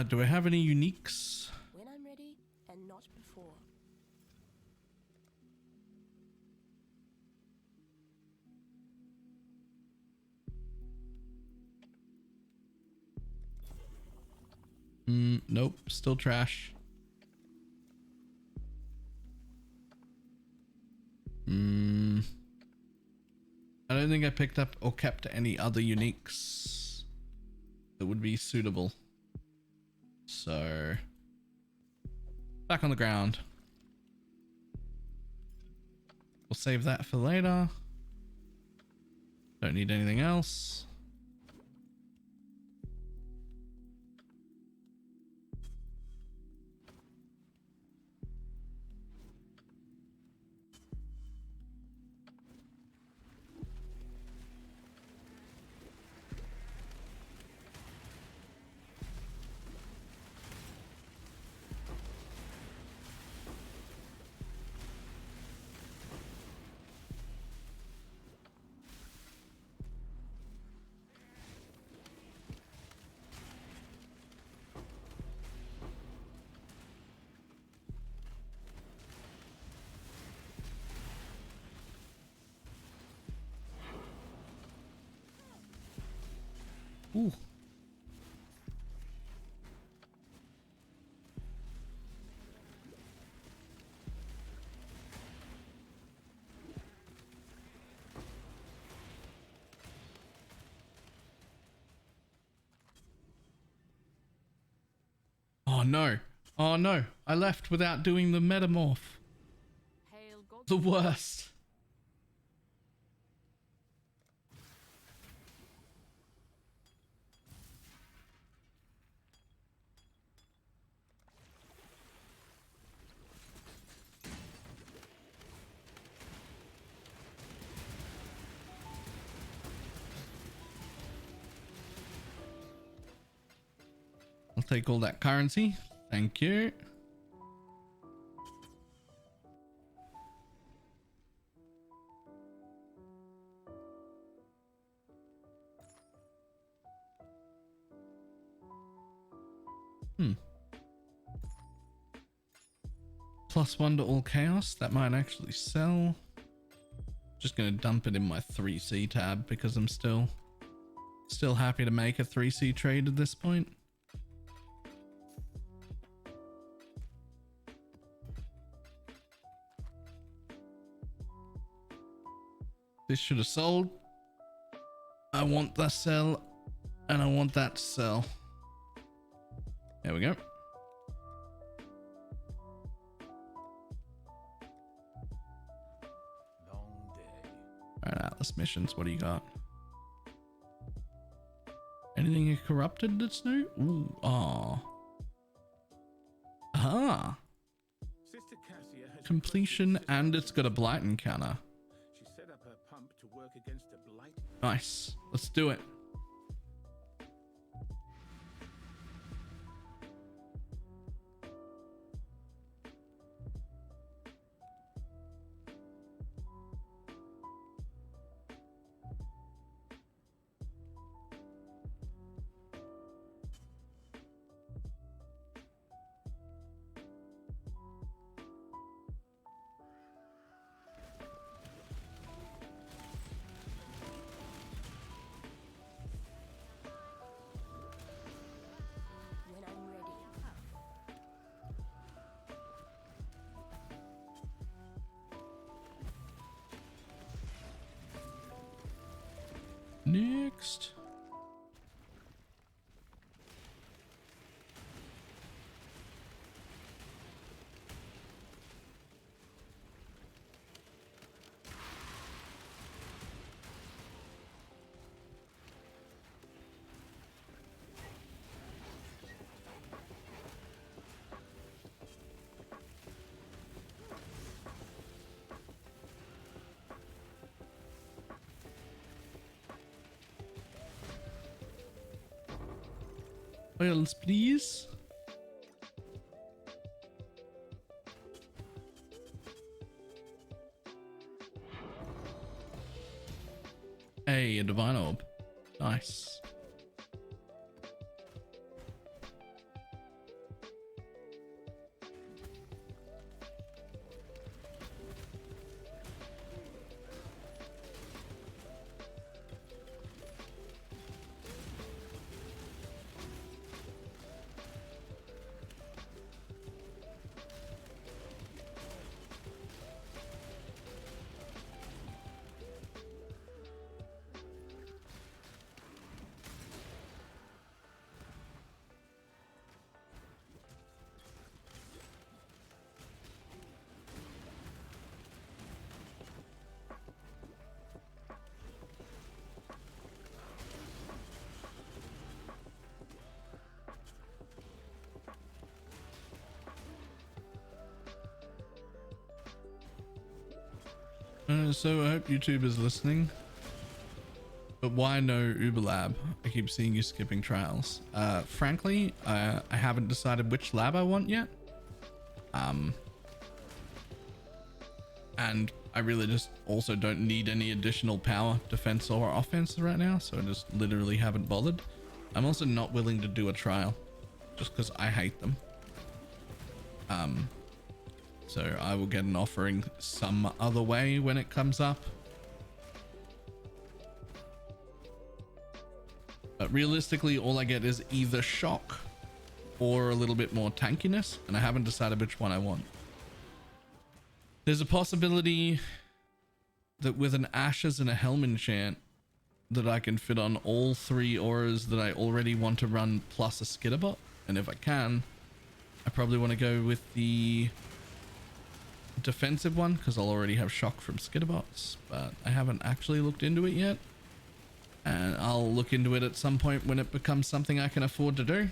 Do I have any uniques? When I'm ready and not before. Nope, still trash. I don't think I picked up or kept any other uniques that would be suitable. So, back on the ground. We'll save that for later. Don't need anything else. Ooh. Oh no. Oh no. I left without doing the metamorph. Hail God. The worst. I'll take all that currency. Thank you. +1 to all chaos. That might actually sell. Just gonna dump it in my 3C tab because I'm still happy to make a 3C trade at this point. This should have sold. I want that sell and I want that to sell. There we go. Long day. Alright, Atlas missions. What do you got? Anything corrupted that's new? Ooh, ah. Aha. Sister Cassia has Completion requested and it's got a blight encounter. She set up her pump to work against a blight. Nice. Let's do it. When I'm ready. Next. Oils, please. Hey, a divine orb. Nice. So I hope YouTube is listening. But why no Uber Lab? I keep seeing you skipping trials. Frankly, I haven't decided which lab I want yet. And I really just also don't need any additional power, defense or offense right now. So I just literally haven't bothered. I'm also not willing to do a trial just because I hate them. So I will get an offering some other way when it comes up. But realistically, all I get is either shock or a little bit more tankiness, and I haven't decided which one I want. There's a possibility that with an Ashes and a Helm enchant that I can fit on all 3 auras that I already want to run plus a Skitterbot. And if I can, I probably want to go with the defensive one because I'll already have shock from Skitterbots, but I haven't actually looked into it yet. And I'll look into it at some point when it becomes something I can afford to do.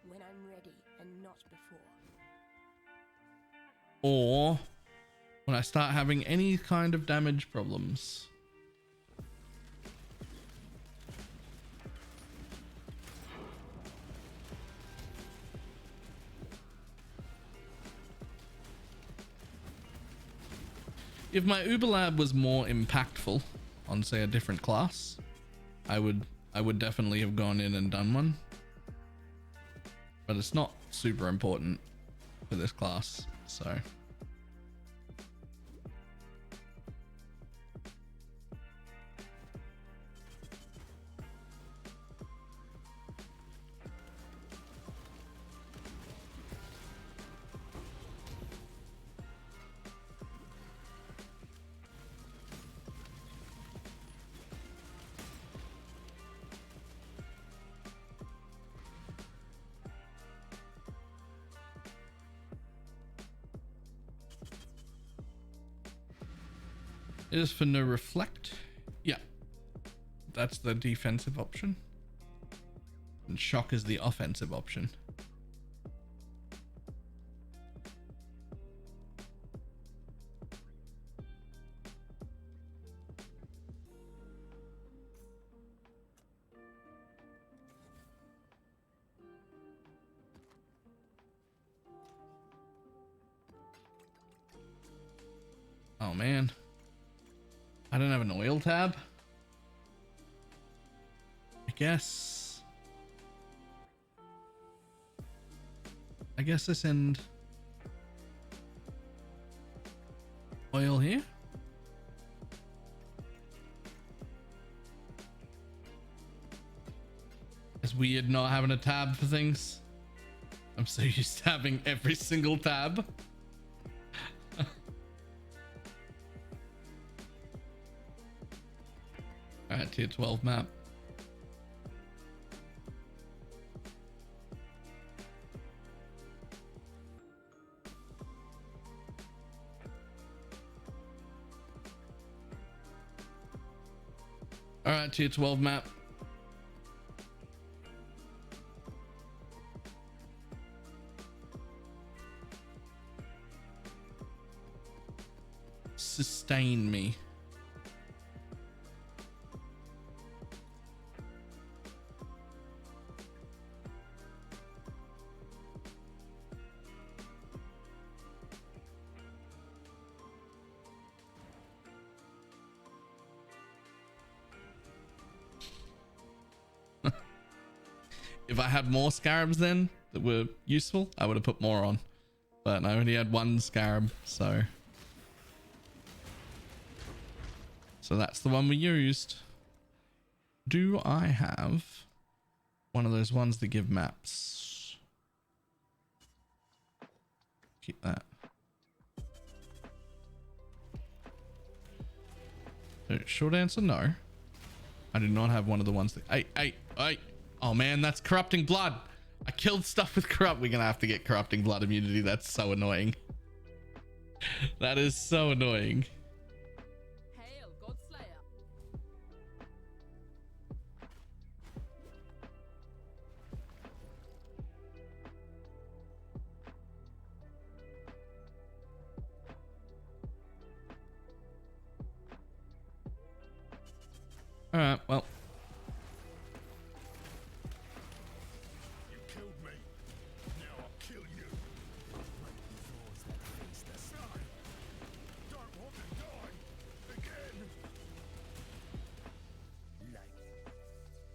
When I'm ready and not before. Or when I start having any kind of damage problems. If my Uber Lab was more impactful on, say, a different class, I would definitely have gone in and done one. But it's not super important for this class, so. It is for no reflect. Yeah, that's the defensive option. And shock is the offensive option. Oh man. I don't have an oil tab. I guess I send oil here. It's weird not having a tab for things. I'm so used to having every single tab. Alright, tier 12 map. Alright, tier 12 map. Sustain me. If I had more scarabs then that were useful, I would have put more on. But I only had 1 scarab, so that's the one we used. Do I have one of those ones that give maps? Keep that. So short answer, no. I do not have one of the ones that... Hey. Oh man, that's corrupting blood. I killed stuff with corrupt. We're gonna have to get corrupting blood immunity. That's so annoying. That is so annoying. Hail, Godslayer. All right, well, You killed me. Now I'll kill you. Those that face the sun. Don't want to die again. Like,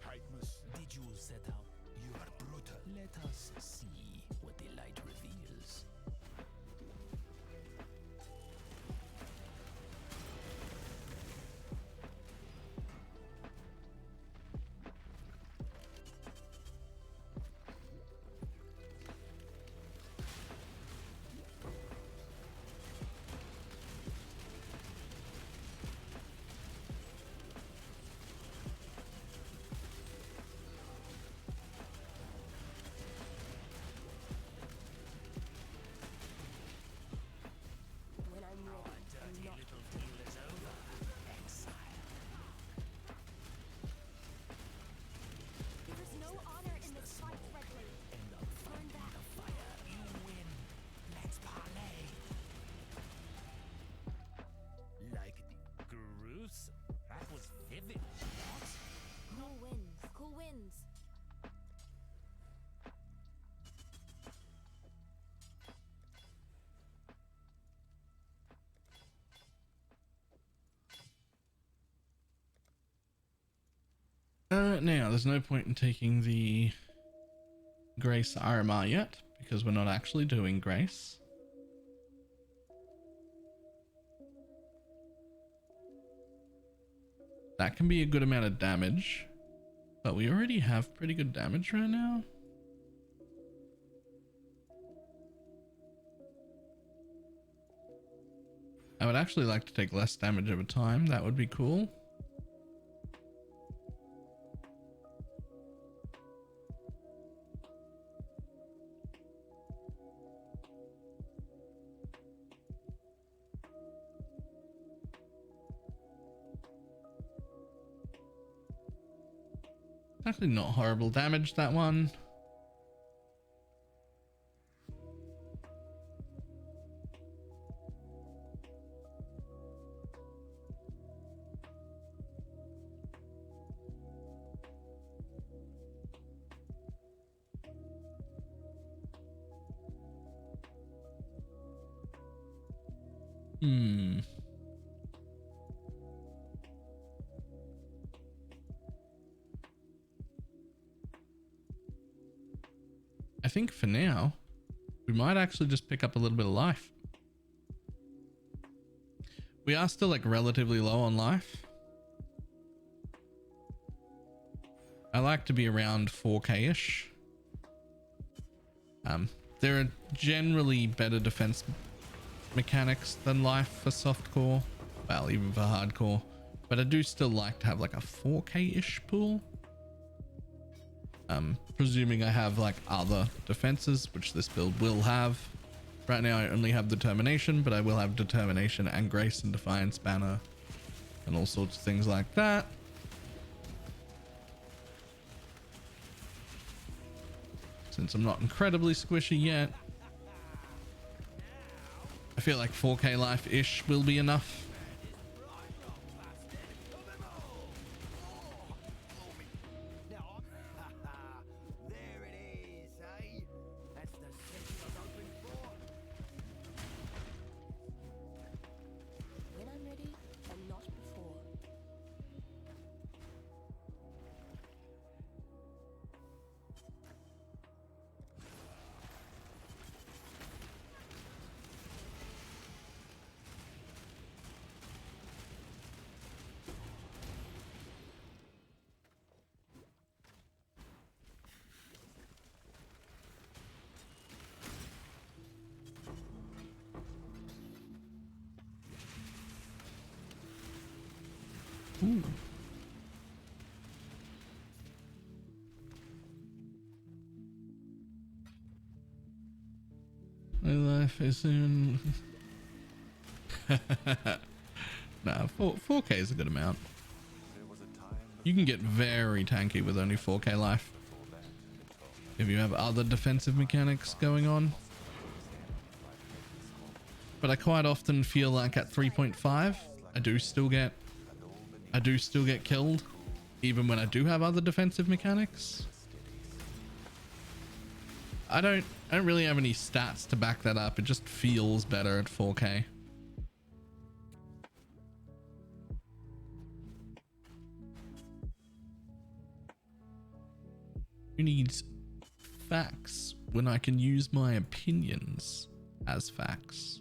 Hypmus. did you set out? You are brutal. Let us see what the light reveals. When I'm ready and not Little deal is over. Exile. There is no honor in this fight, Redley. End up Burn back. the fire. You win. Let's parlay. Like gruesome. That was vivid. What? Cool wins. Cool wins. now there's no point in taking the Grace RMR yet because we're not actually doing Grace. That can be a good amount of damage, but we already have pretty good damage right now. I would actually like to take less damage over time. That would be cool. Actually not horrible damage, that one. I think for now, we might actually just pick up a little bit of life. We are still like relatively low on life. I like to be around 4k-ish. There are generally better defense mechanics than life for softcore. Well, even for hardcore. But I do still like to have like a 4k-ish pool. Presuming I have like other defenses, which this build will have. Right now I only have Determination, but I will have Determination and Grace and Defiance Banner and all sorts of things like that. Since I'm not incredibly squishy yet, I feel like 4k life-ish will be enough. There it is, eh? That's the city I was hoping for. When I'm ready and not before. Ooh. My life is in. Nah, 4k is a good amount. You can get very tanky with only 4k life if you have other defensive mechanics going on. But I quite often feel like at 3.5, I do still get killed even when I do have other defensive mechanics. I don't really have any stats to back that up. It just feels better at 4K. Who needs facts when I can use my opinions as facts?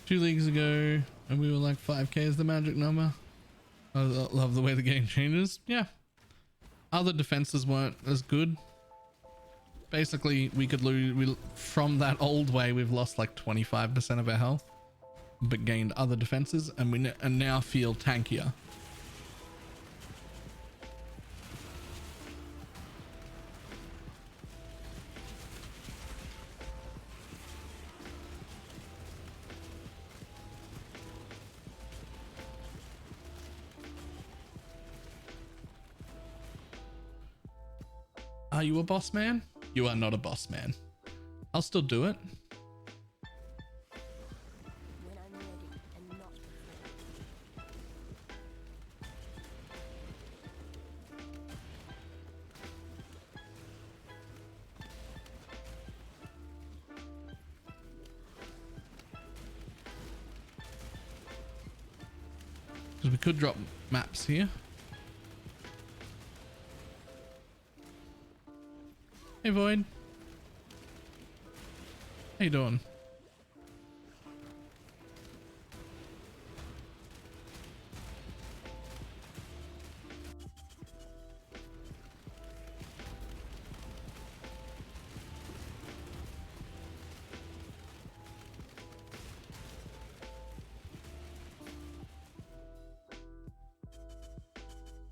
Two leagues ago, and we were like 5K is the magic number. I love the way the game changes. Yeah. Other defenses weren't as good. Basically, we could lose. From that old way, we've lost like 25% of our health, but gained other defenses, and we now feel tankier. Are you a boss man? You are not a boss man. I'll still do it. When I'm ready and not Because we could drop maps here. Hey Void. How you doing?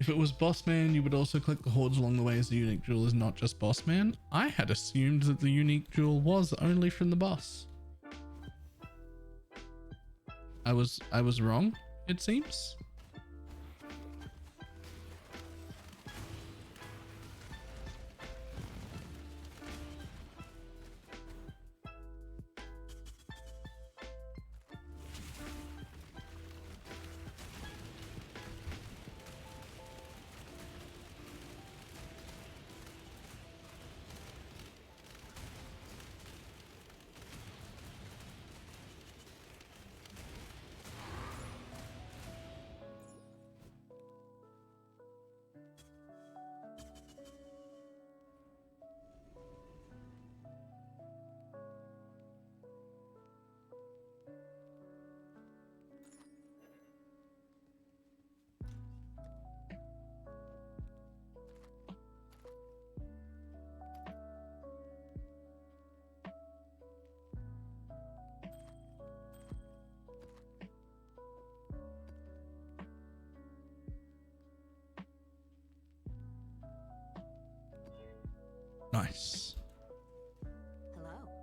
If it was boss man, you would also click the hordes along the way, as the unique jewel is not just boss man. I had assumed that the unique jewel was only from the boss. I was wrong, it seems. Nice. hello.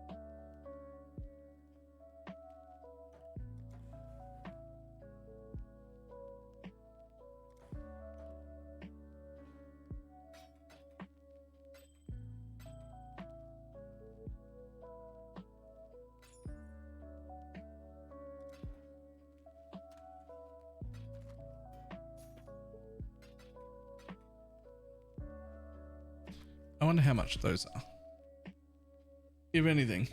I wonder how much those are. If anything.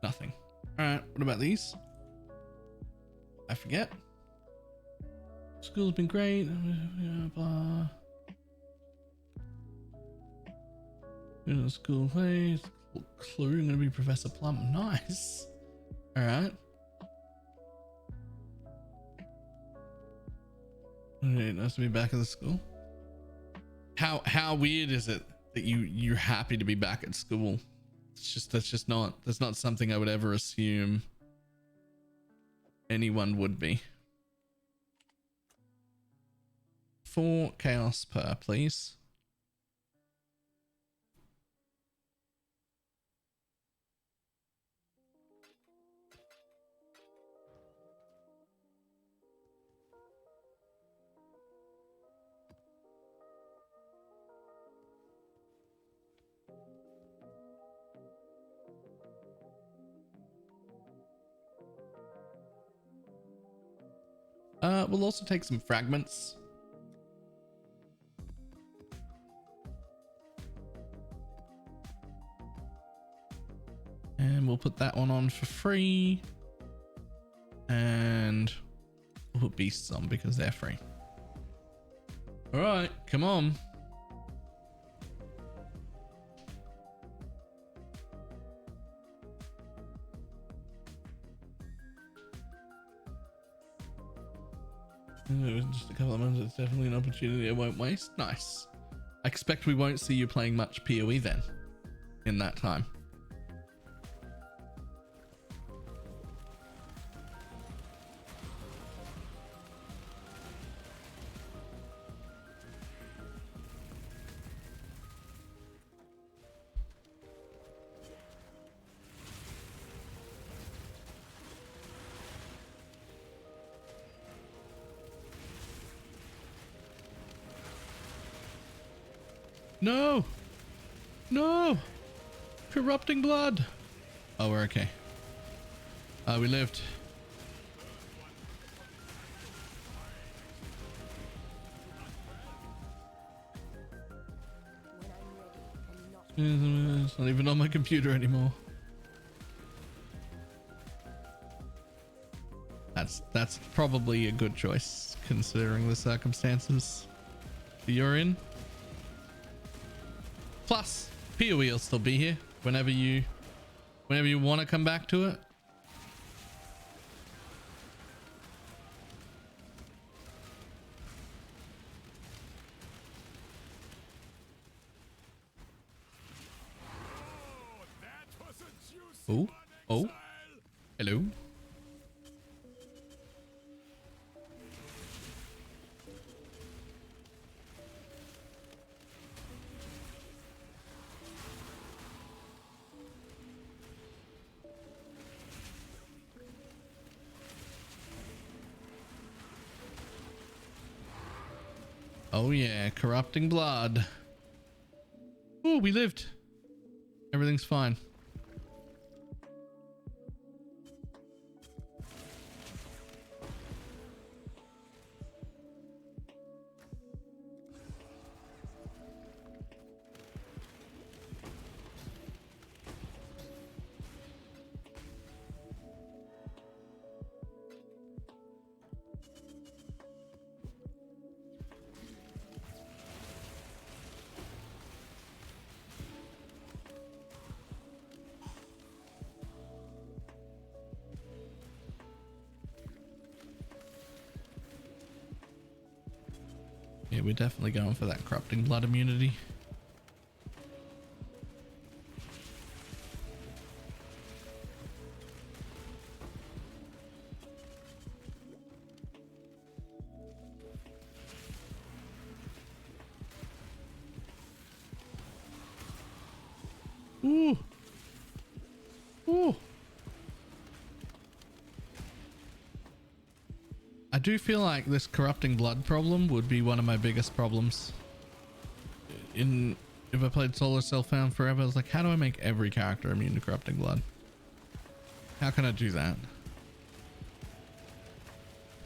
Nothing. Alright, what about these? I forget. School's been great. Blah. In a school place. Clue, gonna be Professor Plum. Nice. All right. Okay, nice to be back at the school. How weird is it that you're happy to be back at school? That's not something I would ever assume anyone would be. 4 chaos per, please. We'll also take some fragments. And we'll put that one on for free. And we'll put beasts on because they're free. All right, come on. Just a couple of months, it's definitely an opportunity I won't waste. Nice. I expect we won't see you playing much PoE then in that time. No! No! Corrupting blood! Oh, we're okay. We lived. When I'm ready and not It's not even on my computer anymore. That's probably a good choice considering the circumstances that you're in. Plus, PoE will still be here whenever you want to come back to it. Oh, that was a juicy Oh, one, oh, Exile. hello. Oh yeah, corrupting blood. Oh, we lived. Everything's fine. Yeah, we're definitely going for that corrupting blood immunity. Ooh. Ooh. I do feel like this corrupting blood problem would be one of my biggest problems. If I played Solar Self-Found forever, I was like, how do I make every character immune to corrupting blood? How can I do that?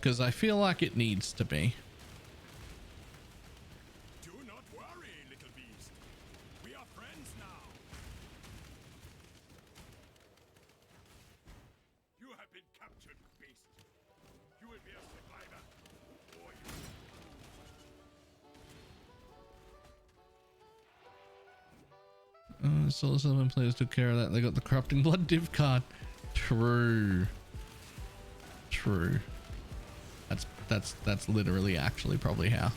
Because I feel like it needs to be. Do not worry, little beast. We are friends now. You have been captured, beast. You will be a survivor. Or you. Still 7 players took care of that. They got the corrupting blood div card. True. That's literally actually probably how.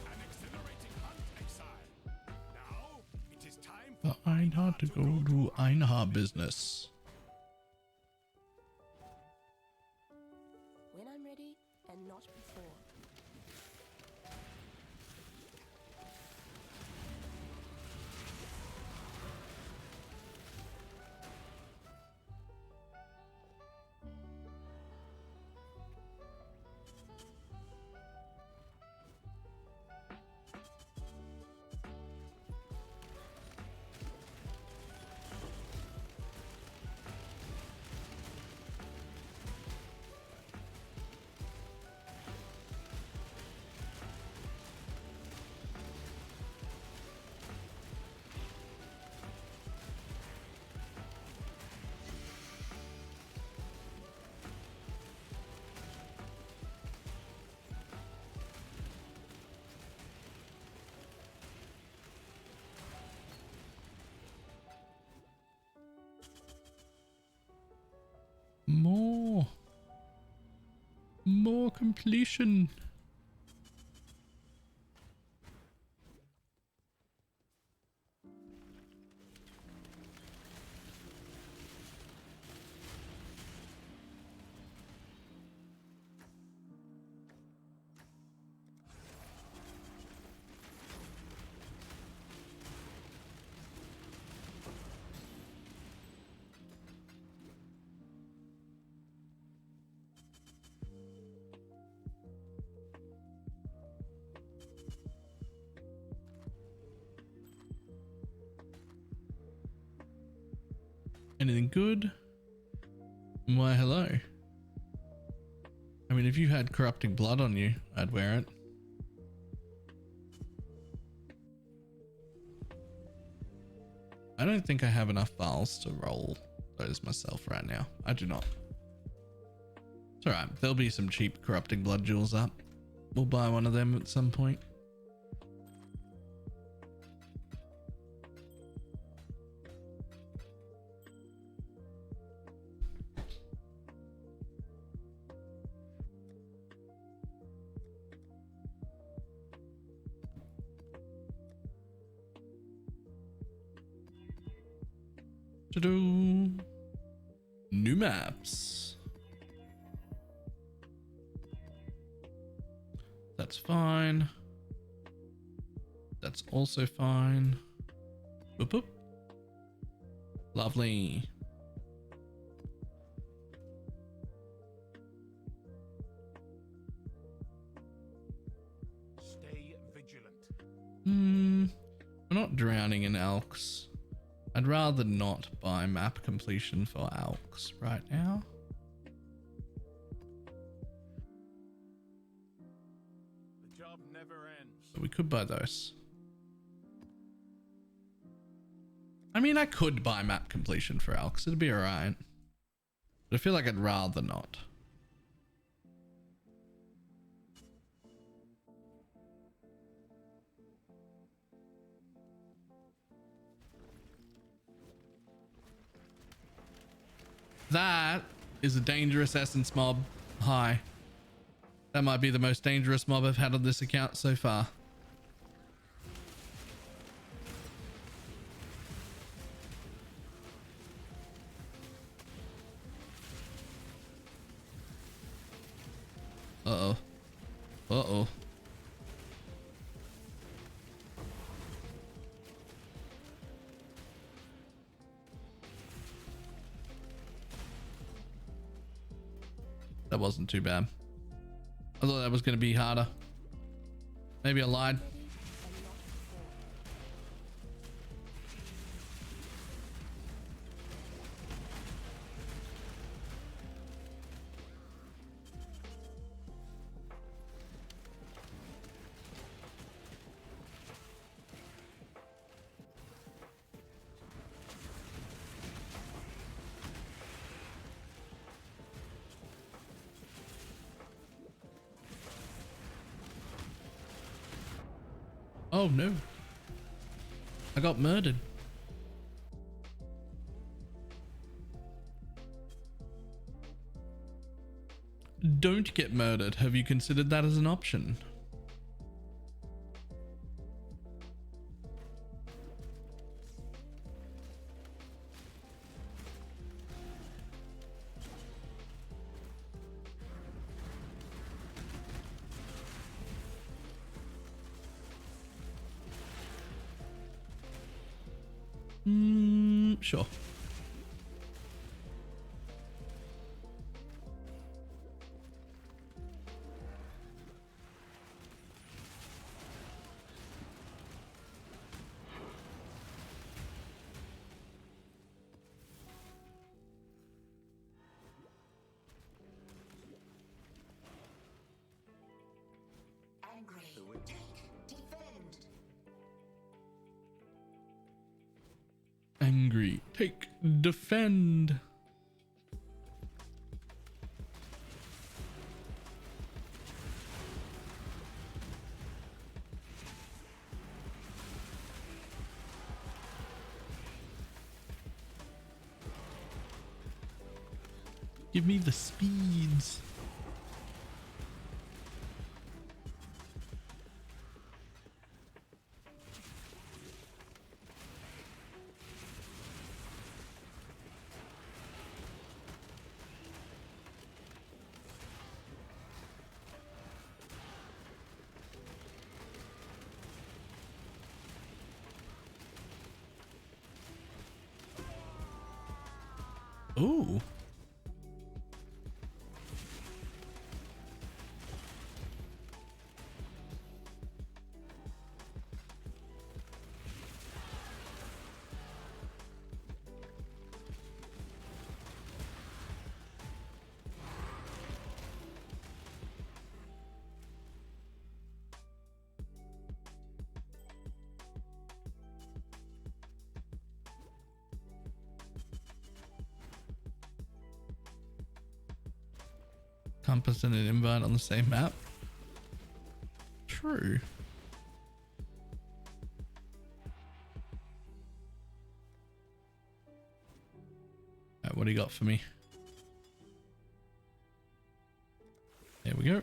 An exhilarating hunt, Exile. Now it is time For Einhard to go do Einhard business. When I'm ready, and not before. More completion. Anything good? Why, hello. I mean, if you had corrupting blood on you, I'd wear it. I don't think I have enough files to roll those myself right now. I do not. It's alright. There'll be some cheap corrupting blood jewels up. We'll buy one of them at some point. To-do. New maps. That's fine. That's also fine. Boop boop. Lovely. stay vigilant. We're not drowning in Elks. I'd rather not buy map completion for Elks right now. The job never ends. So we could buy those. I mean, I could buy map completion for Elks. It'd be alright. But I feel like I'd rather not. That is a dangerous essence mob. Hi. That might be the most dangerous mob I've had on this account so far. Uh-oh. Uh-oh. That wasn't too bad. I thought that was going to be harder. Maybe I lied. Oh no. I got murdered. Don't get murdered. Have you considered that as an option? Sure. Angry. Take. Defend. Angry. Take. Defend. Give me the speeds. Ooh. Compass and an invite on the same map. True. Alright, what do you got for me? There we go.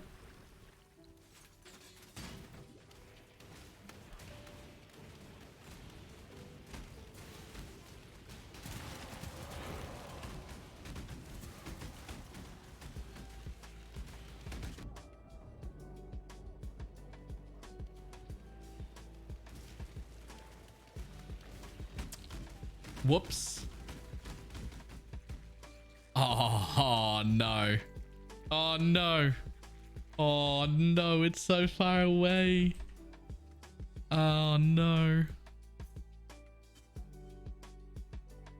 Whoops. Oh no. Oh no. Oh no, it's so far away. Oh no.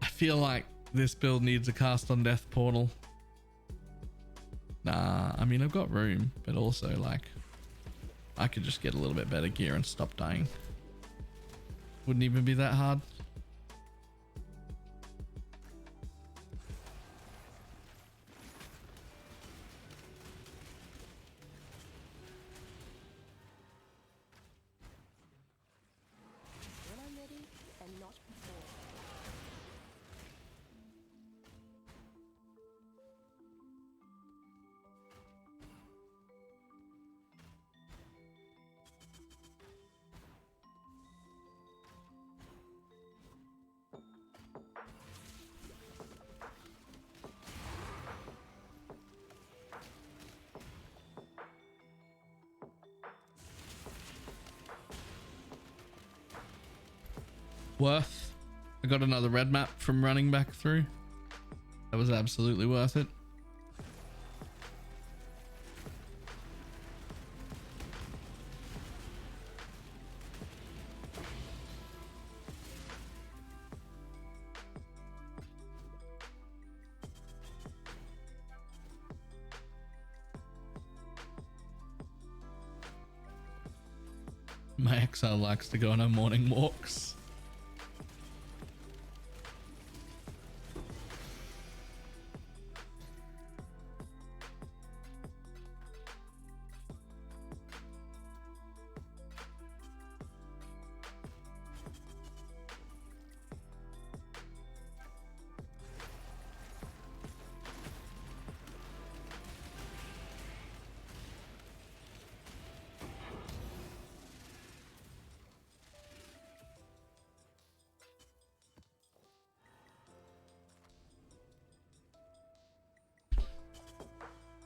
I feel like this build needs a cast on death portal. Nah, I mean, I've got room, but also like I could just get a little bit better gear and stop dying. Wouldn't even be that hard. When I'm ready, and not before. Worth. I got another red map from running back through. That was absolutely worth it. My Exile likes to go on her morning walks.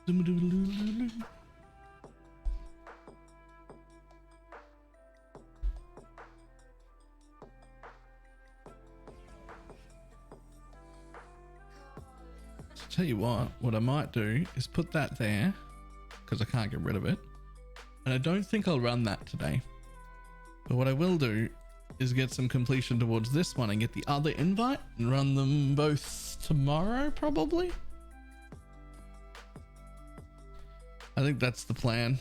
Tell you what I might do is put that there because I can't get rid of it. And I don't think I'll run that today. But what I will do is get some completion towards this one and get the other invite and run them both tomorrow, probably. I think that's the plan.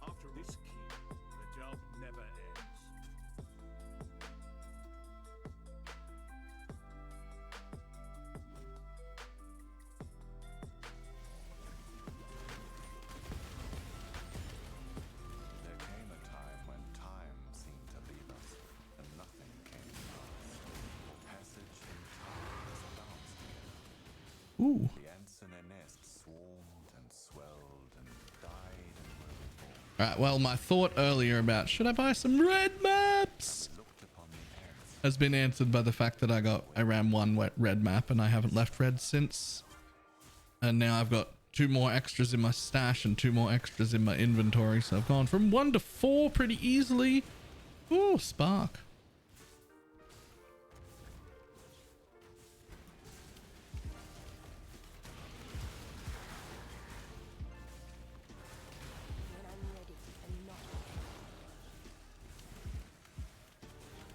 After this key, the job never ends. There came a time when time seemed to leave us, and nothing came to pass. Passage in time is bounced here. Ooh. The ants in their nests swarmed and swelled and died and were reborn. All right. Well, my thought earlier about should I buy some red maps Looked upon the ants has been answered by the fact that I ran one wet red map and I haven't left red since. And now I've got 2 more extras in my stash and 2 more extras in my inventory. So I've gone from 1 to 4 pretty easily. Ooh, spark. When I'm ready and not ready.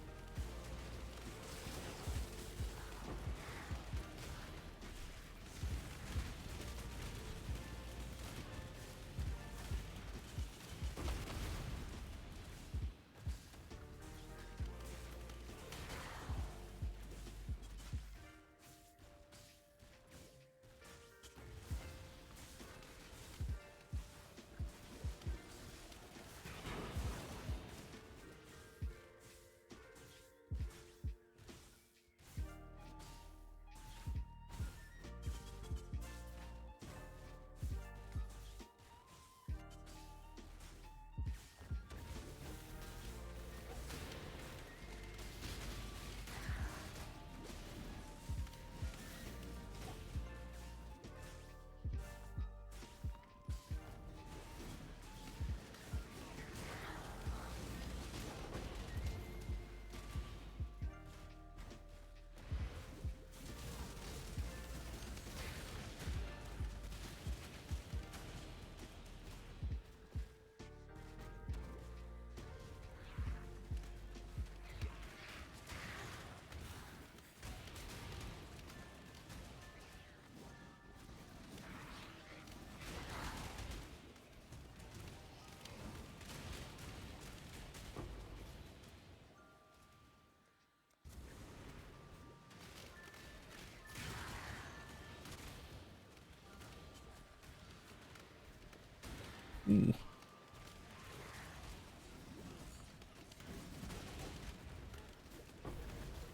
Ooh.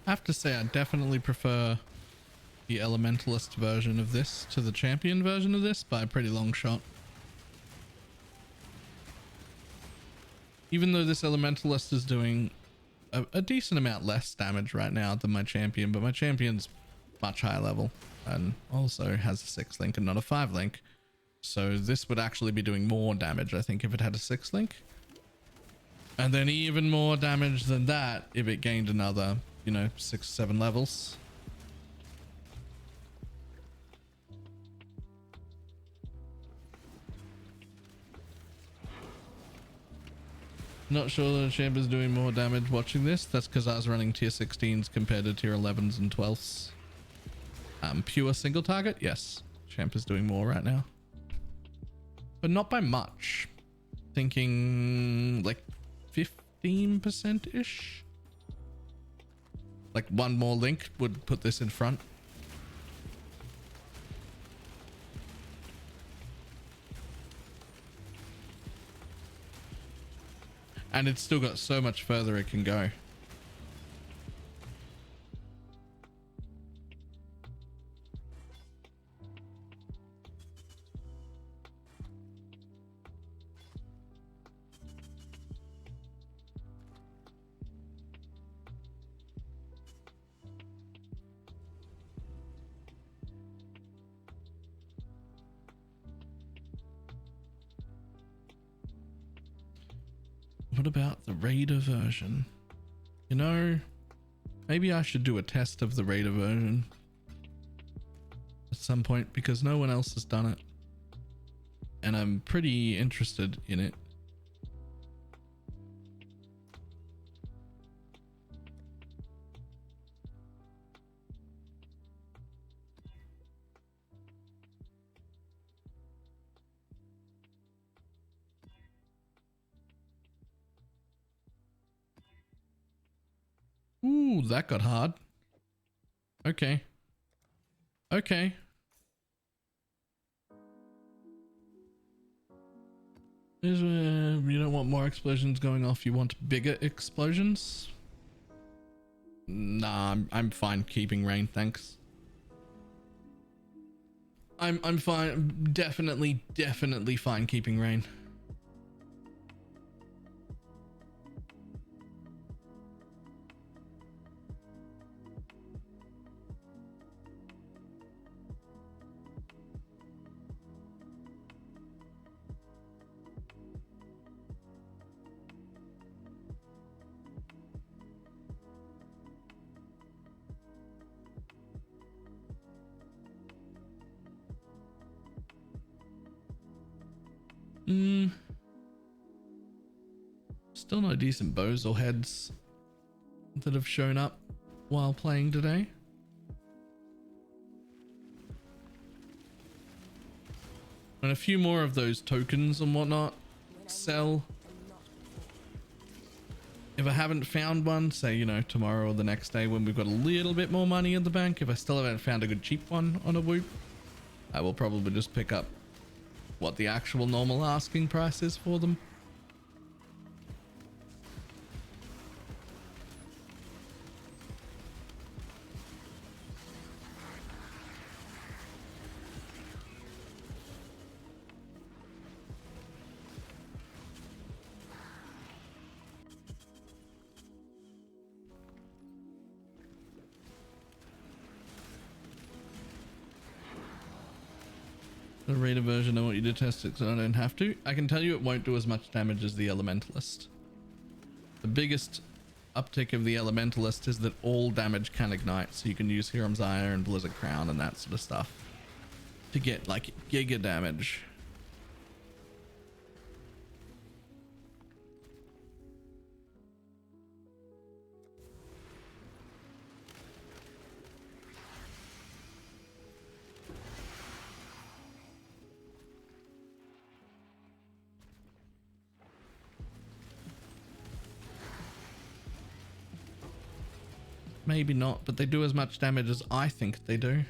I have to say I definitely prefer the Elementalist version of this to the champion version of this by a pretty long shot. Even though this Elementalist is doing a decent amount less damage right now than my champion, but my champion's much higher level and also has a 6 link and not a 5 link. So this would actually be doing more damage, I think, if it had a 6 link. And then even more damage than that if it gained another, 6, 7 levels. Not sure the champ is doing more damage watching this. That's because I was running tier 16s compared to tier 11s and 12s. Pure single target, yes. Champ is doing more right now. But not by much. Thinking like 15%-ish. Like 1 more link would put this in front. And it's still got so much further it can go. What about the Raider version? You know, maybe I should do a test of the Raider version at some point because no one else has done it. And I'm pretty interested in it. Ooh, that got hard. Okay. Okay. You don't want more explosions going off, you want bigger explosions? Nah, I'm fine keeping rain, thanks. I'm fine, definitely fine keeping rain. Still no decent bows or heads that have shown up while playing today. And a few more of those tokens and whatnot sell. If I haven't found one, say, you know, tomorrow or the next day when we've got a little bit more money in the bank, if I still haven't found a good cheap one on a Whoop, I will probably just pick up what the actual normal asking price is for them. The Raider version, I want you to test it so I don't have to. I can tell you it won't do as much damage as the Elementalist. The biggest uptick of the Elementalist is that all damage can ignite, so you can use Hiram's Ire and Blizzard Crown and that sort of stuff to get like giga damage. Maybe not, but they do as much damage as I think they do.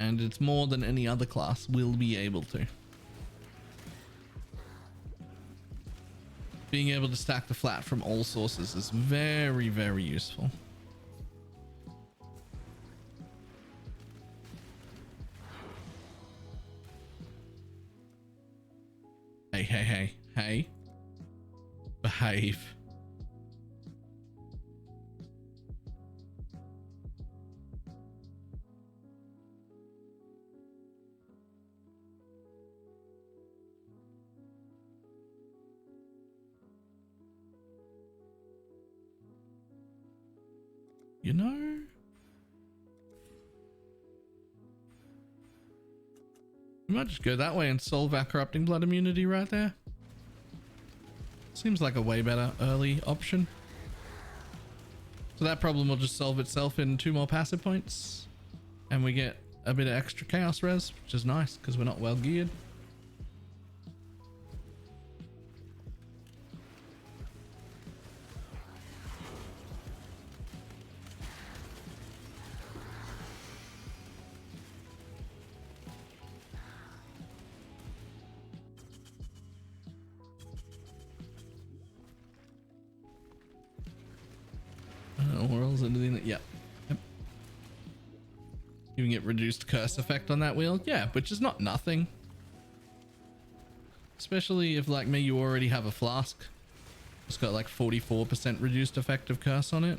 And it's more than any other class will be able to. Being able to stack the flat from all sources is very, very useful. Hey. Behave. You know? We might just go that way and solve our corrupting blood immunity right there. Seems like a way better early option. So that problem will just solve itself in 2 more passive points. And we get a bit of extra chaos res, which is nice because we're not well geared. Or else anything that, yep. You can get reduced curse effect on that wheel. Yeah, which is not nothing. Especially if, like me, you already have a flask. It's got like 44% reduced effective curse on it.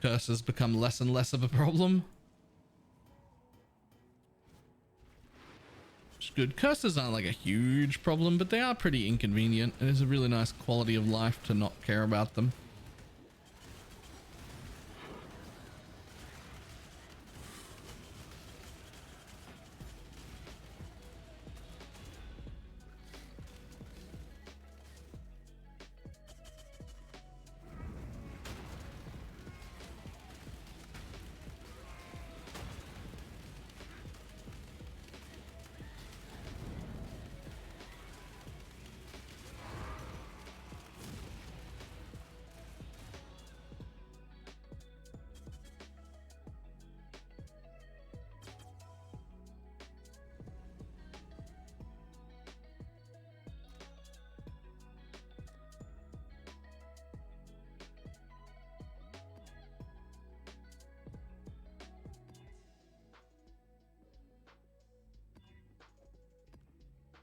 Curses become less and less of a problem. is good. Curses aren't like a huge problem, but they are pretty inconvenient. It is a really nice quality of life to not care about them.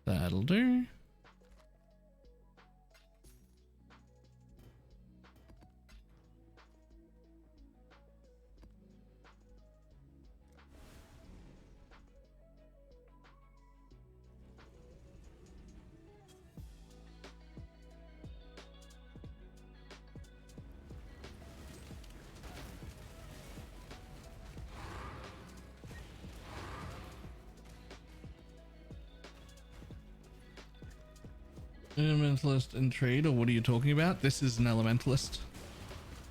That'll do. Elementalist and trade, or what are you talking about? This is an Elementalist.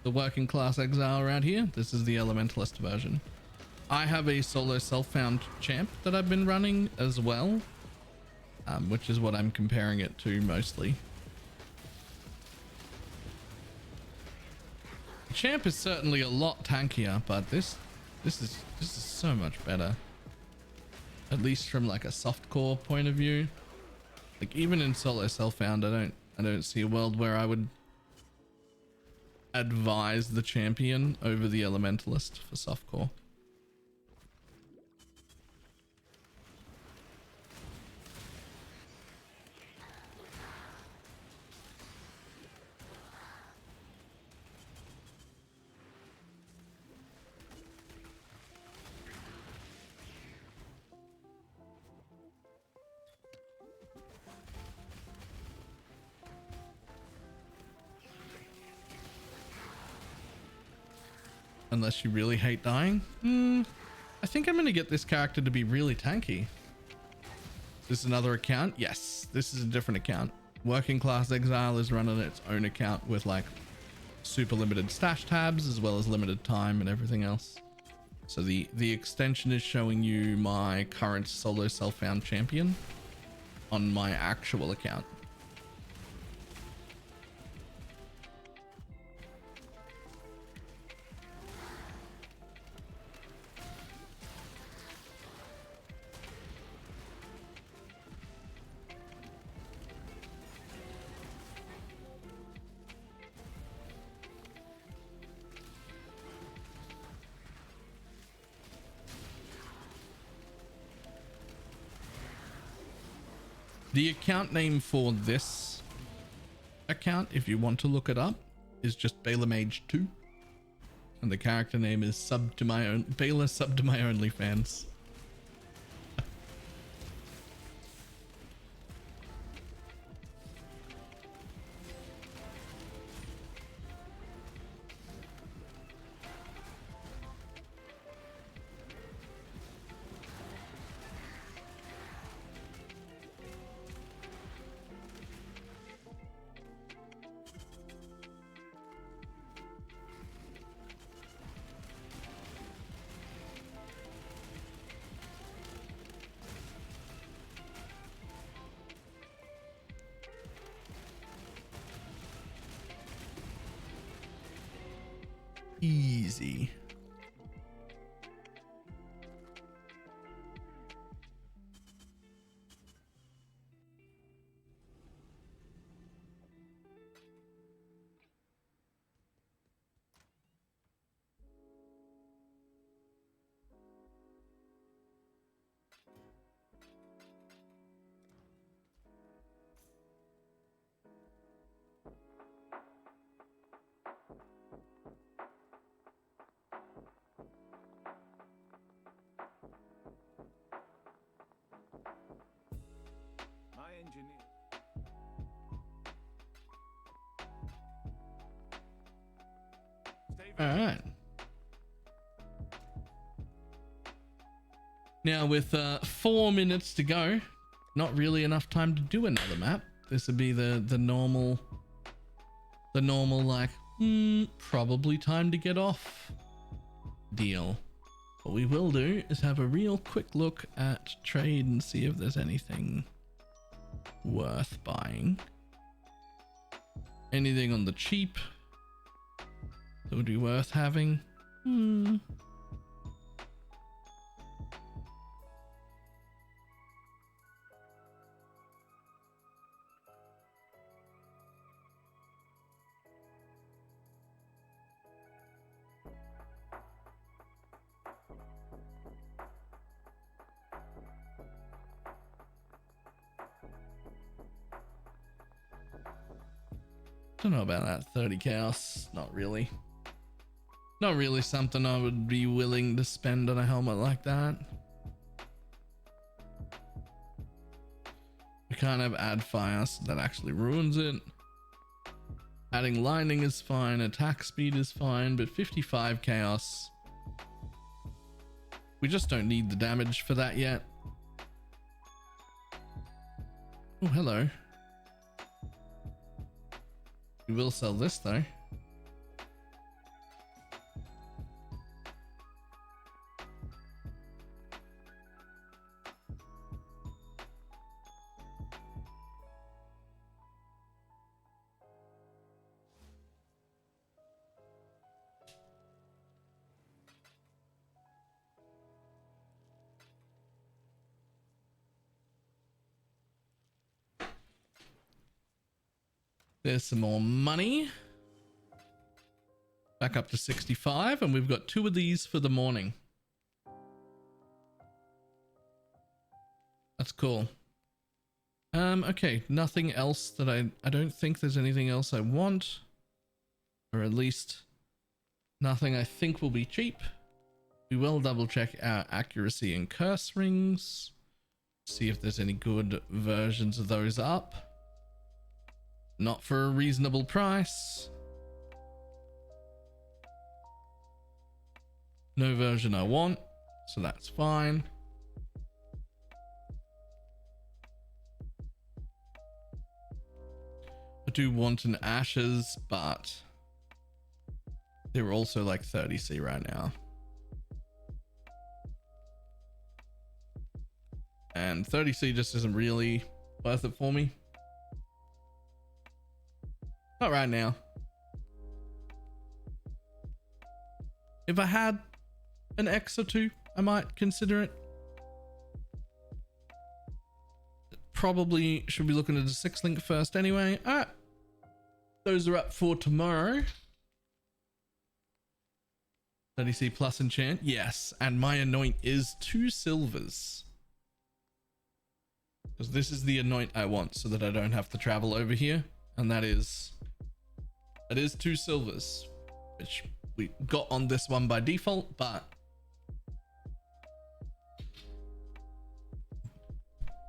The working class exile around here. This is the Elementalist version. I have a solo self-found champ that I've been running as well, which is what I'm comparing it to mostly. The champ is certainly a lot tankier, but this is so much better. At least from like a softcore point of view. Like even in solo self-found, I don't see a world where I would advise the champion over the Elementalist for softcore. Unless you really hate dying. I think I'm going to get this character to be really tanky. Is this another account? Yes, this is a different account. Working Class Exile is running its own account with like super limited stash tabs as well as limited time and everything else. So the extension is showing you my current solo self-found champion on my actual account. The account name for this account, if you want to look it up, is just BalorMage 2. And the character name is sub to my own Baylor sub to my OnlyFans. Easy. All right. Now with 4 minutes to go, not really enough time to do another map. This would be the normal like probably time to get off deal. What we will do is have a real quick look at trade and see if there's anything worth buying. Anything on the cheap that would be worth having. Don't know about that 30 chaos. Not really. Not really something I would be willing to spend on a helmet like that. We can't have add fire, so that actually ruins it. Adding lightning is fine, attack speed is fine, but 55 chaos. We just don't need the damage for that yet. Oh, hello. We will sell this though. There's some more money. Back up to 65, and we've got 2 of these for the morning. That's cool. Okay, nothing else that I don't think there's anything else I want. Or at least nothing I think will be cheap. We will double check our accuracy and curse rings. See if there's any good versions of those up. Not for a reasonable price. No version I want, so that's fine. I do want an Ashes, but they're also like 30C right now. And 30C just isn't really worth it for me. Not right now. If I had an X or 2, I might consider it. Probably should be looking at a 6-link first anyway. Alright. Those are up for tomorrow. 30C plus enchant. Yes. And my anoint is 2 silvers. Because this is the anoint I want so that I don't have to travel over here. And that is 2 silvers, which we got on this one by default, but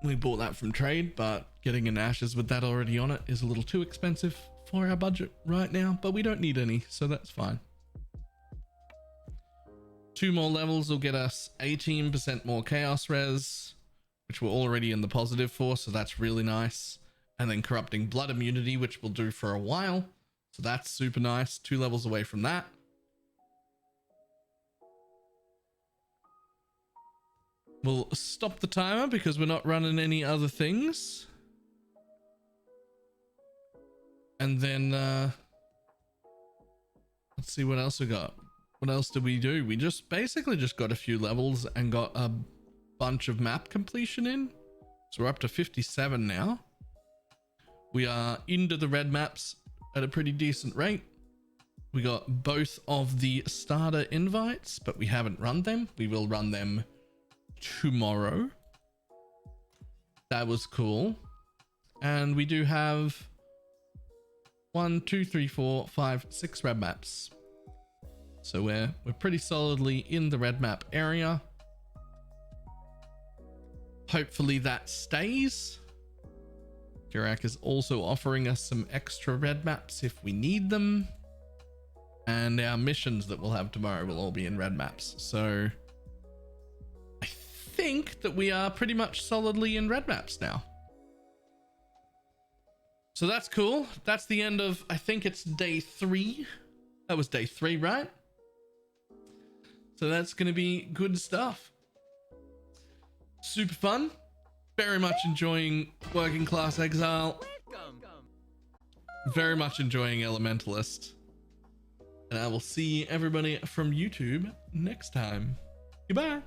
we bought that from trade. But getting an Ashes with that already on it is a little too expensive for our budget right now, but we don't need any, so that's fine. 2 more levels will get us 18% more chaos res, which we're already in the positive for, so that's really nice. And then corrupting blood immunity, which we'll do for a while. So that's super nice. 2 levels away from that. We'll stop the timer because we're not running any other things. And then let's see what else we got. What else did we do? We just basically just got a few levels and got a bunch of map completion in. So we're up to 57 now. We are into the red maps at a pretty decent rate. We got both of the starter invites, but we haven't run them. We will run them tomorrow. That was cool. And we do have 1, 2, 3, 4, 5, 6 red maps. So we're pretty solidly in the red map area. Hopefully that stays. Dirac is also offering us some extra red maps if we need them. and our missions that we'll have tomorrow will all be in red maps. So I think that we are pretty much solidly in red maps now. So that's cool. That's the end of, I think it's day 3. That was day 3, right? So that's going to be good stuff. Super fun. Very much enjoying Working Class Exile. Very much enjoying Elementalist. And I will see everybody from YouTube next time. Goodbye.